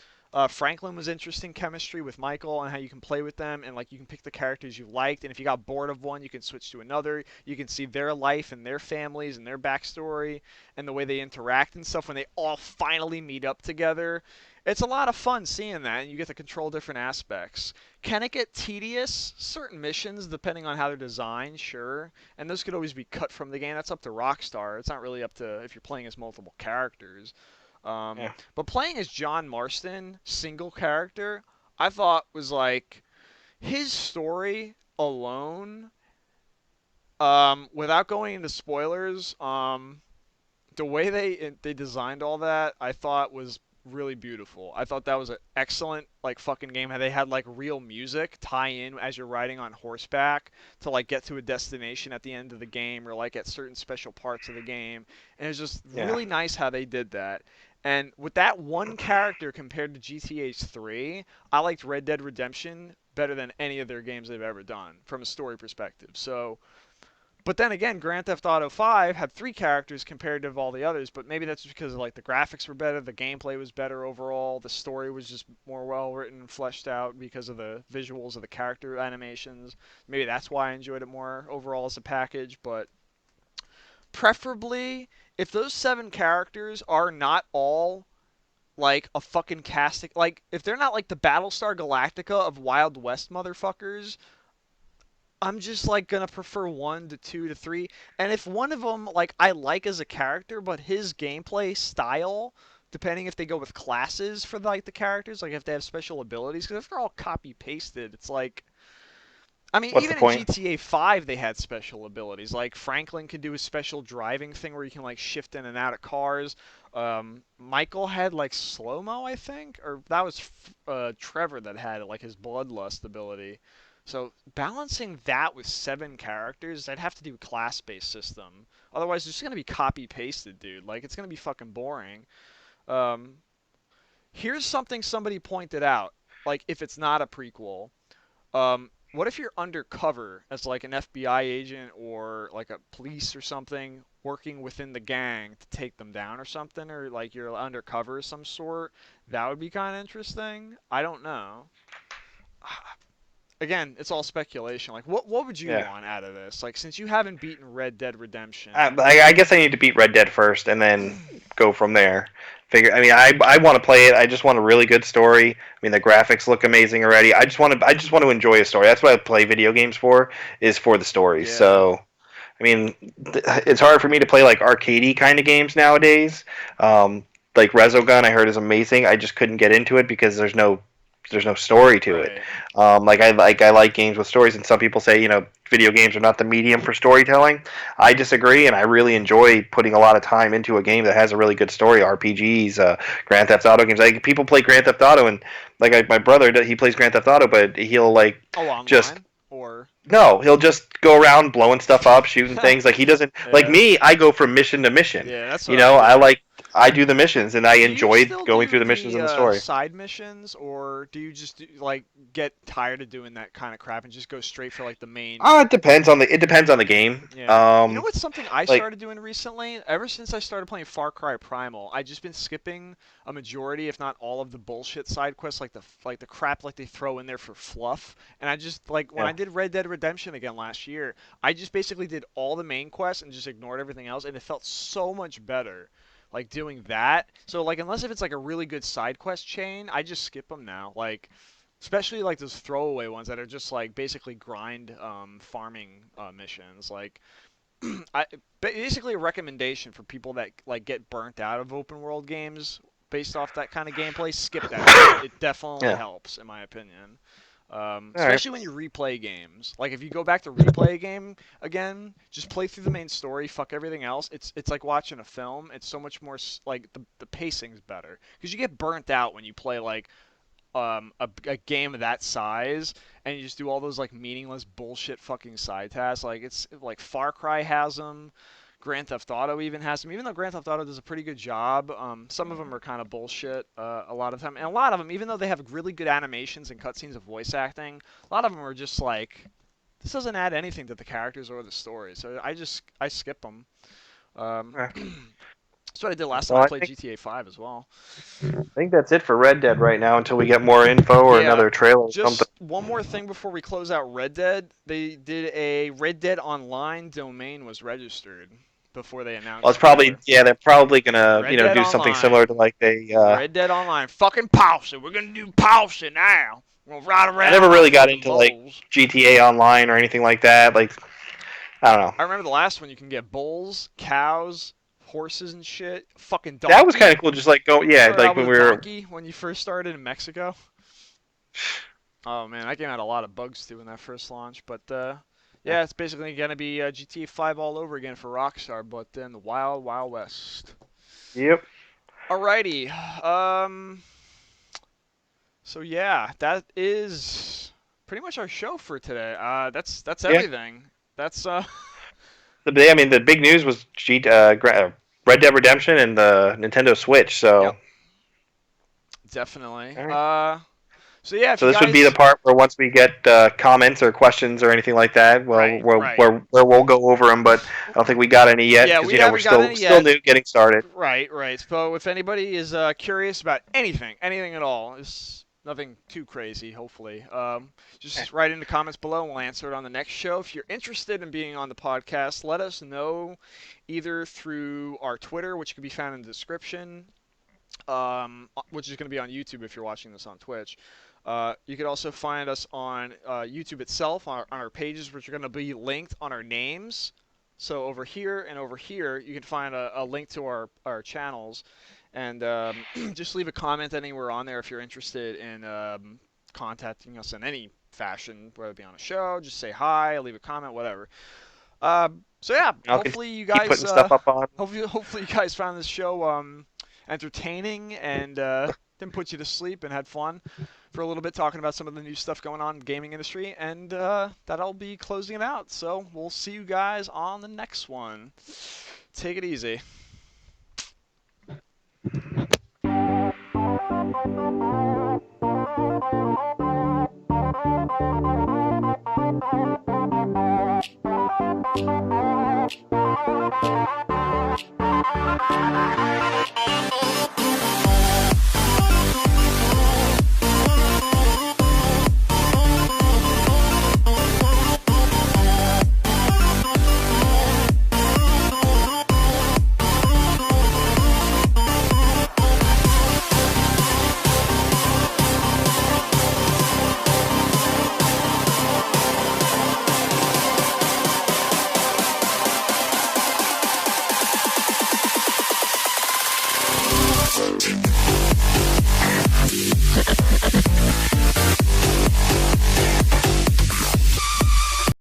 A: Franklin was interesting chemistry with Michael and how you can play with them and like you can pick the characters you liked and if you got bored of one you can switch to another. You can see their life and their families and their backstory and the way they interact and stuff when they all finally meet up together. It's a lot of fun seeing that and you get to control different aspects. Can it get tedious? Certain missions, depending on how they're designed, sure. And those could always be cut from the game. That's up to Rockstar. It's not really up to if you're playing as multiple characters.
B: Yeah.
A: But playing as John Marston, single character, I thought was like his story alone, without going into spoilers, the way they designed all that, I thought was really beautiful. I thought that was an excellent like fucking game. How they had like real music tie in as you're riding on horseback to like get to a destination at the end of the game or like at certain special parts of the game. And it's just
B: Yeah.
A: really nice how they did that. And with that one character compared to GTA's 3, I liked Red Dead Redemption better than any of their games they've ever done from a story perspective. So but then again, Grand Theft Auto 5 had three characters compared to all the others, but maybe that's because like the graphics were better, the gameplay was better overall, the story was just more well written and fleshed out because of the visuals of the character animations. Maybe that's why I enjoyed it more overall as a package, but preferably if those seven characters are not all like a fucking casting like if they're not like the Battlestar Galactica of Wild West motherfuckers, I'm just like gonna prefer one to two to three. And if one of them like I like as a character, but his gameplay style, depending if they go with classes for like the characters, like if they have special abilities, because if they're all copy pasted, it's like I mean,
B: What's the
A: even in
B: point?
A: GTA 5, they had special abilities. Like Franklin could do a special driving thing where you can like shift in and out of cars. Michael had like slow mo, I think, or that was Trevor that had it, like his bloodlust ability. So balancing that with seven characters, I'd have to do a class-based system. Otherwise, it's just gonna be copy-pasted, dude. Like it's gonna be fucking boring. Um, Here's something somebody pointed out. Like if it's not a prequel, what if you're undercover as like an FBI agent or like a police or something working within the gang to take them down or something, or like you're undercover of some sort? That would be kind of interesting. I don't know. Again, it's all speculation. Like, what would you
B: Yeah.
A: want out of this? Like, since you haven't beaten Red Dead
B: I,
A: Redemption,
B: I I guess I need to beat Red Dead first and then go from there. Figure. I mean, I want to play it. I just want a really good story. I mean, the graphics look amazing already. I just want to enjoy a story. That's what I play video games for. Is for the stories.
A: yeah,
B: So I mean, it's hard for me to play like arcadey kind of games nowadays. Um, like Resogun, I heard is amazing. I just couldn't get into it because there's no story to it.
A: right.
B: I like games with stories, and some people say video games are not the medium for storytelling. I disagree, and I really enjoy putting a lot of time into a game that has a really good story. RPGs, Grand Theft Auto games. Like people play Grand Theft Auto, and my brother he plays Grand Theft Auto, but he'll like
A: Oh,
B: just
A: online or
B: no, he'll just go around blowing stuff up, shooting things. Like he doesn't like
A: yeah,
B: me. I go from mission to mission.
A: yeah. That's
B: You
A: what I
B: know,
A: do.
B: I do the missions, and I
A: Do you
B: enjoy
A: still
B: going
A: do
B: through the missions
A: the
B: and the story.
A: side missions, or do you just like get tired of doing that kind of crap and just go straight for like the main?
B: It depends on the game.
A: Yeah. You know what's something I
B: Like
A: started doing recently? Ever since I started playing Far Cry Primal, I just been skipping a majority, if not all, of the bullshit side quests, like the crap like they throw in there for fluff. And I just like when
B: yeah,
A: I did Red Dead Redemption again last year, I just basically did all the main quests and just ignored everything else, and it felt so much better. Like doing that. So like unless if it's like a really good side quest chain, I just skip them now. Like especially like those throwaway ones that are just like basically grind farming missions. Like I basically a recommendation for people that like get burnt out of open world games based off that kind of gameplay. Skip that game. It definitely
B: Yeah.
A: helps, in my opinion.
B: All right.
A: Especially when you replay games. Like if you go back to replay a game again, just play through the main story. Fuck everything else. It's like watching a film. It's so much more like the pacing's better because you get burnt out when you play like a game of that size and you just do all those like meaningless bullshit fucking side tasks. Like it's like Far Cry has them. Grand Theft Auto even has them. Even though Grand Theft Auto does a pretty good job, some of them are kind of bullshit a lot of time. And a lot of them, even though they have really good animations and cutscenes of voice acting, a lot of them are just like, this doesn't add anything to the characters or the story. So I skip them.
B: Yeah.
A: That's what I did last time
B: Well,
A: I
B: I
A: played
B: think
A: GTA 5 as well.
B: that's it for Red Dead right now until we get more info or
A: Yeah,
B: another trailer or something.
A: just one more thing before we close out Red Dead. They did a Red Dead Online domain was registered before they
B: Well,
A: announced
B: it's probably
A: trailer.
B: they're probably gonna
A: Red Dead
B: do something similar to
A: Online.
B: like they.
A: Red Dead Online. Fucking pause it. We're gonna do pause it now. We're gonna ride
B: I
A: around
B: never
A: in our
B: really got
A: fucking
B: into like
A: bulls.
B: GTA Online or anything like that. Like I don't know.
A: I remember the last one. You can get bulls, cows, horses, and shit. Fucking
B: That was kind
A: donkey.
B: of cool. Just like go,
A: You
B: yeah,
A: started
B: like
A: out with
B: when
A: a
B: we were.
A: donkey when you first started in Mexico. Oh man, that game had a lot of bugs too when that first launched. But
B: Yeah.
A: yeah, it's basically gonna be GTA 5 all over again for Rockstar, but in the wild, wild west.
B: Yep.
A: Alrighty. So yeah, that is pretty much our show for today. That's
B: Yeah.
A: everything. That's
B: I mean, the big news was Red Dead Redemption and the Nintendo Switch. So.
A: Yep, definitely.
B: All right.
A: So yeah, if
B: So
A: you
B: this would be the
A: guys,
B: part where once we get comments or questions or anything like that, well,
A: right, right.
B: where we'll go over them. But I don't think we got any yet
A: Yeah,
B: because
A: we
B: we're
A: haven't got
B: still
A: any
B: still
A: yet.
B: new, getting started.
A: Right, right. So if anybody is curious about anything, anything at all, it's nothing too crazy, hopefully. Just write in the comments below and we'll answer it on the next show. If you're interested in being on the podcast, let us know either through our Twitter, which can be found in the description, which is going to be on YouTube if you're watching this on Twitch. You could also find us on YouTube itself, on our pages, which are going to be linked on our names. So over here and over here, you can find a link to our channels. And just leave a comment anywhere on there if you're interested in contacting us in any fashion, whether it be on a show, just say hi, leave a comment, whatever. So yeah,
B: I'll
A: hopefully you
B: keep
A: guys
B: putting stuff up on.
A: hopefully you guys found this show entertaining and didn't put you to sleep and had fun for a little bit talking about some of the new stuff going on in the gaming industry. And that'll be closing it out. So we'll see you guys on the next one. Take it easy.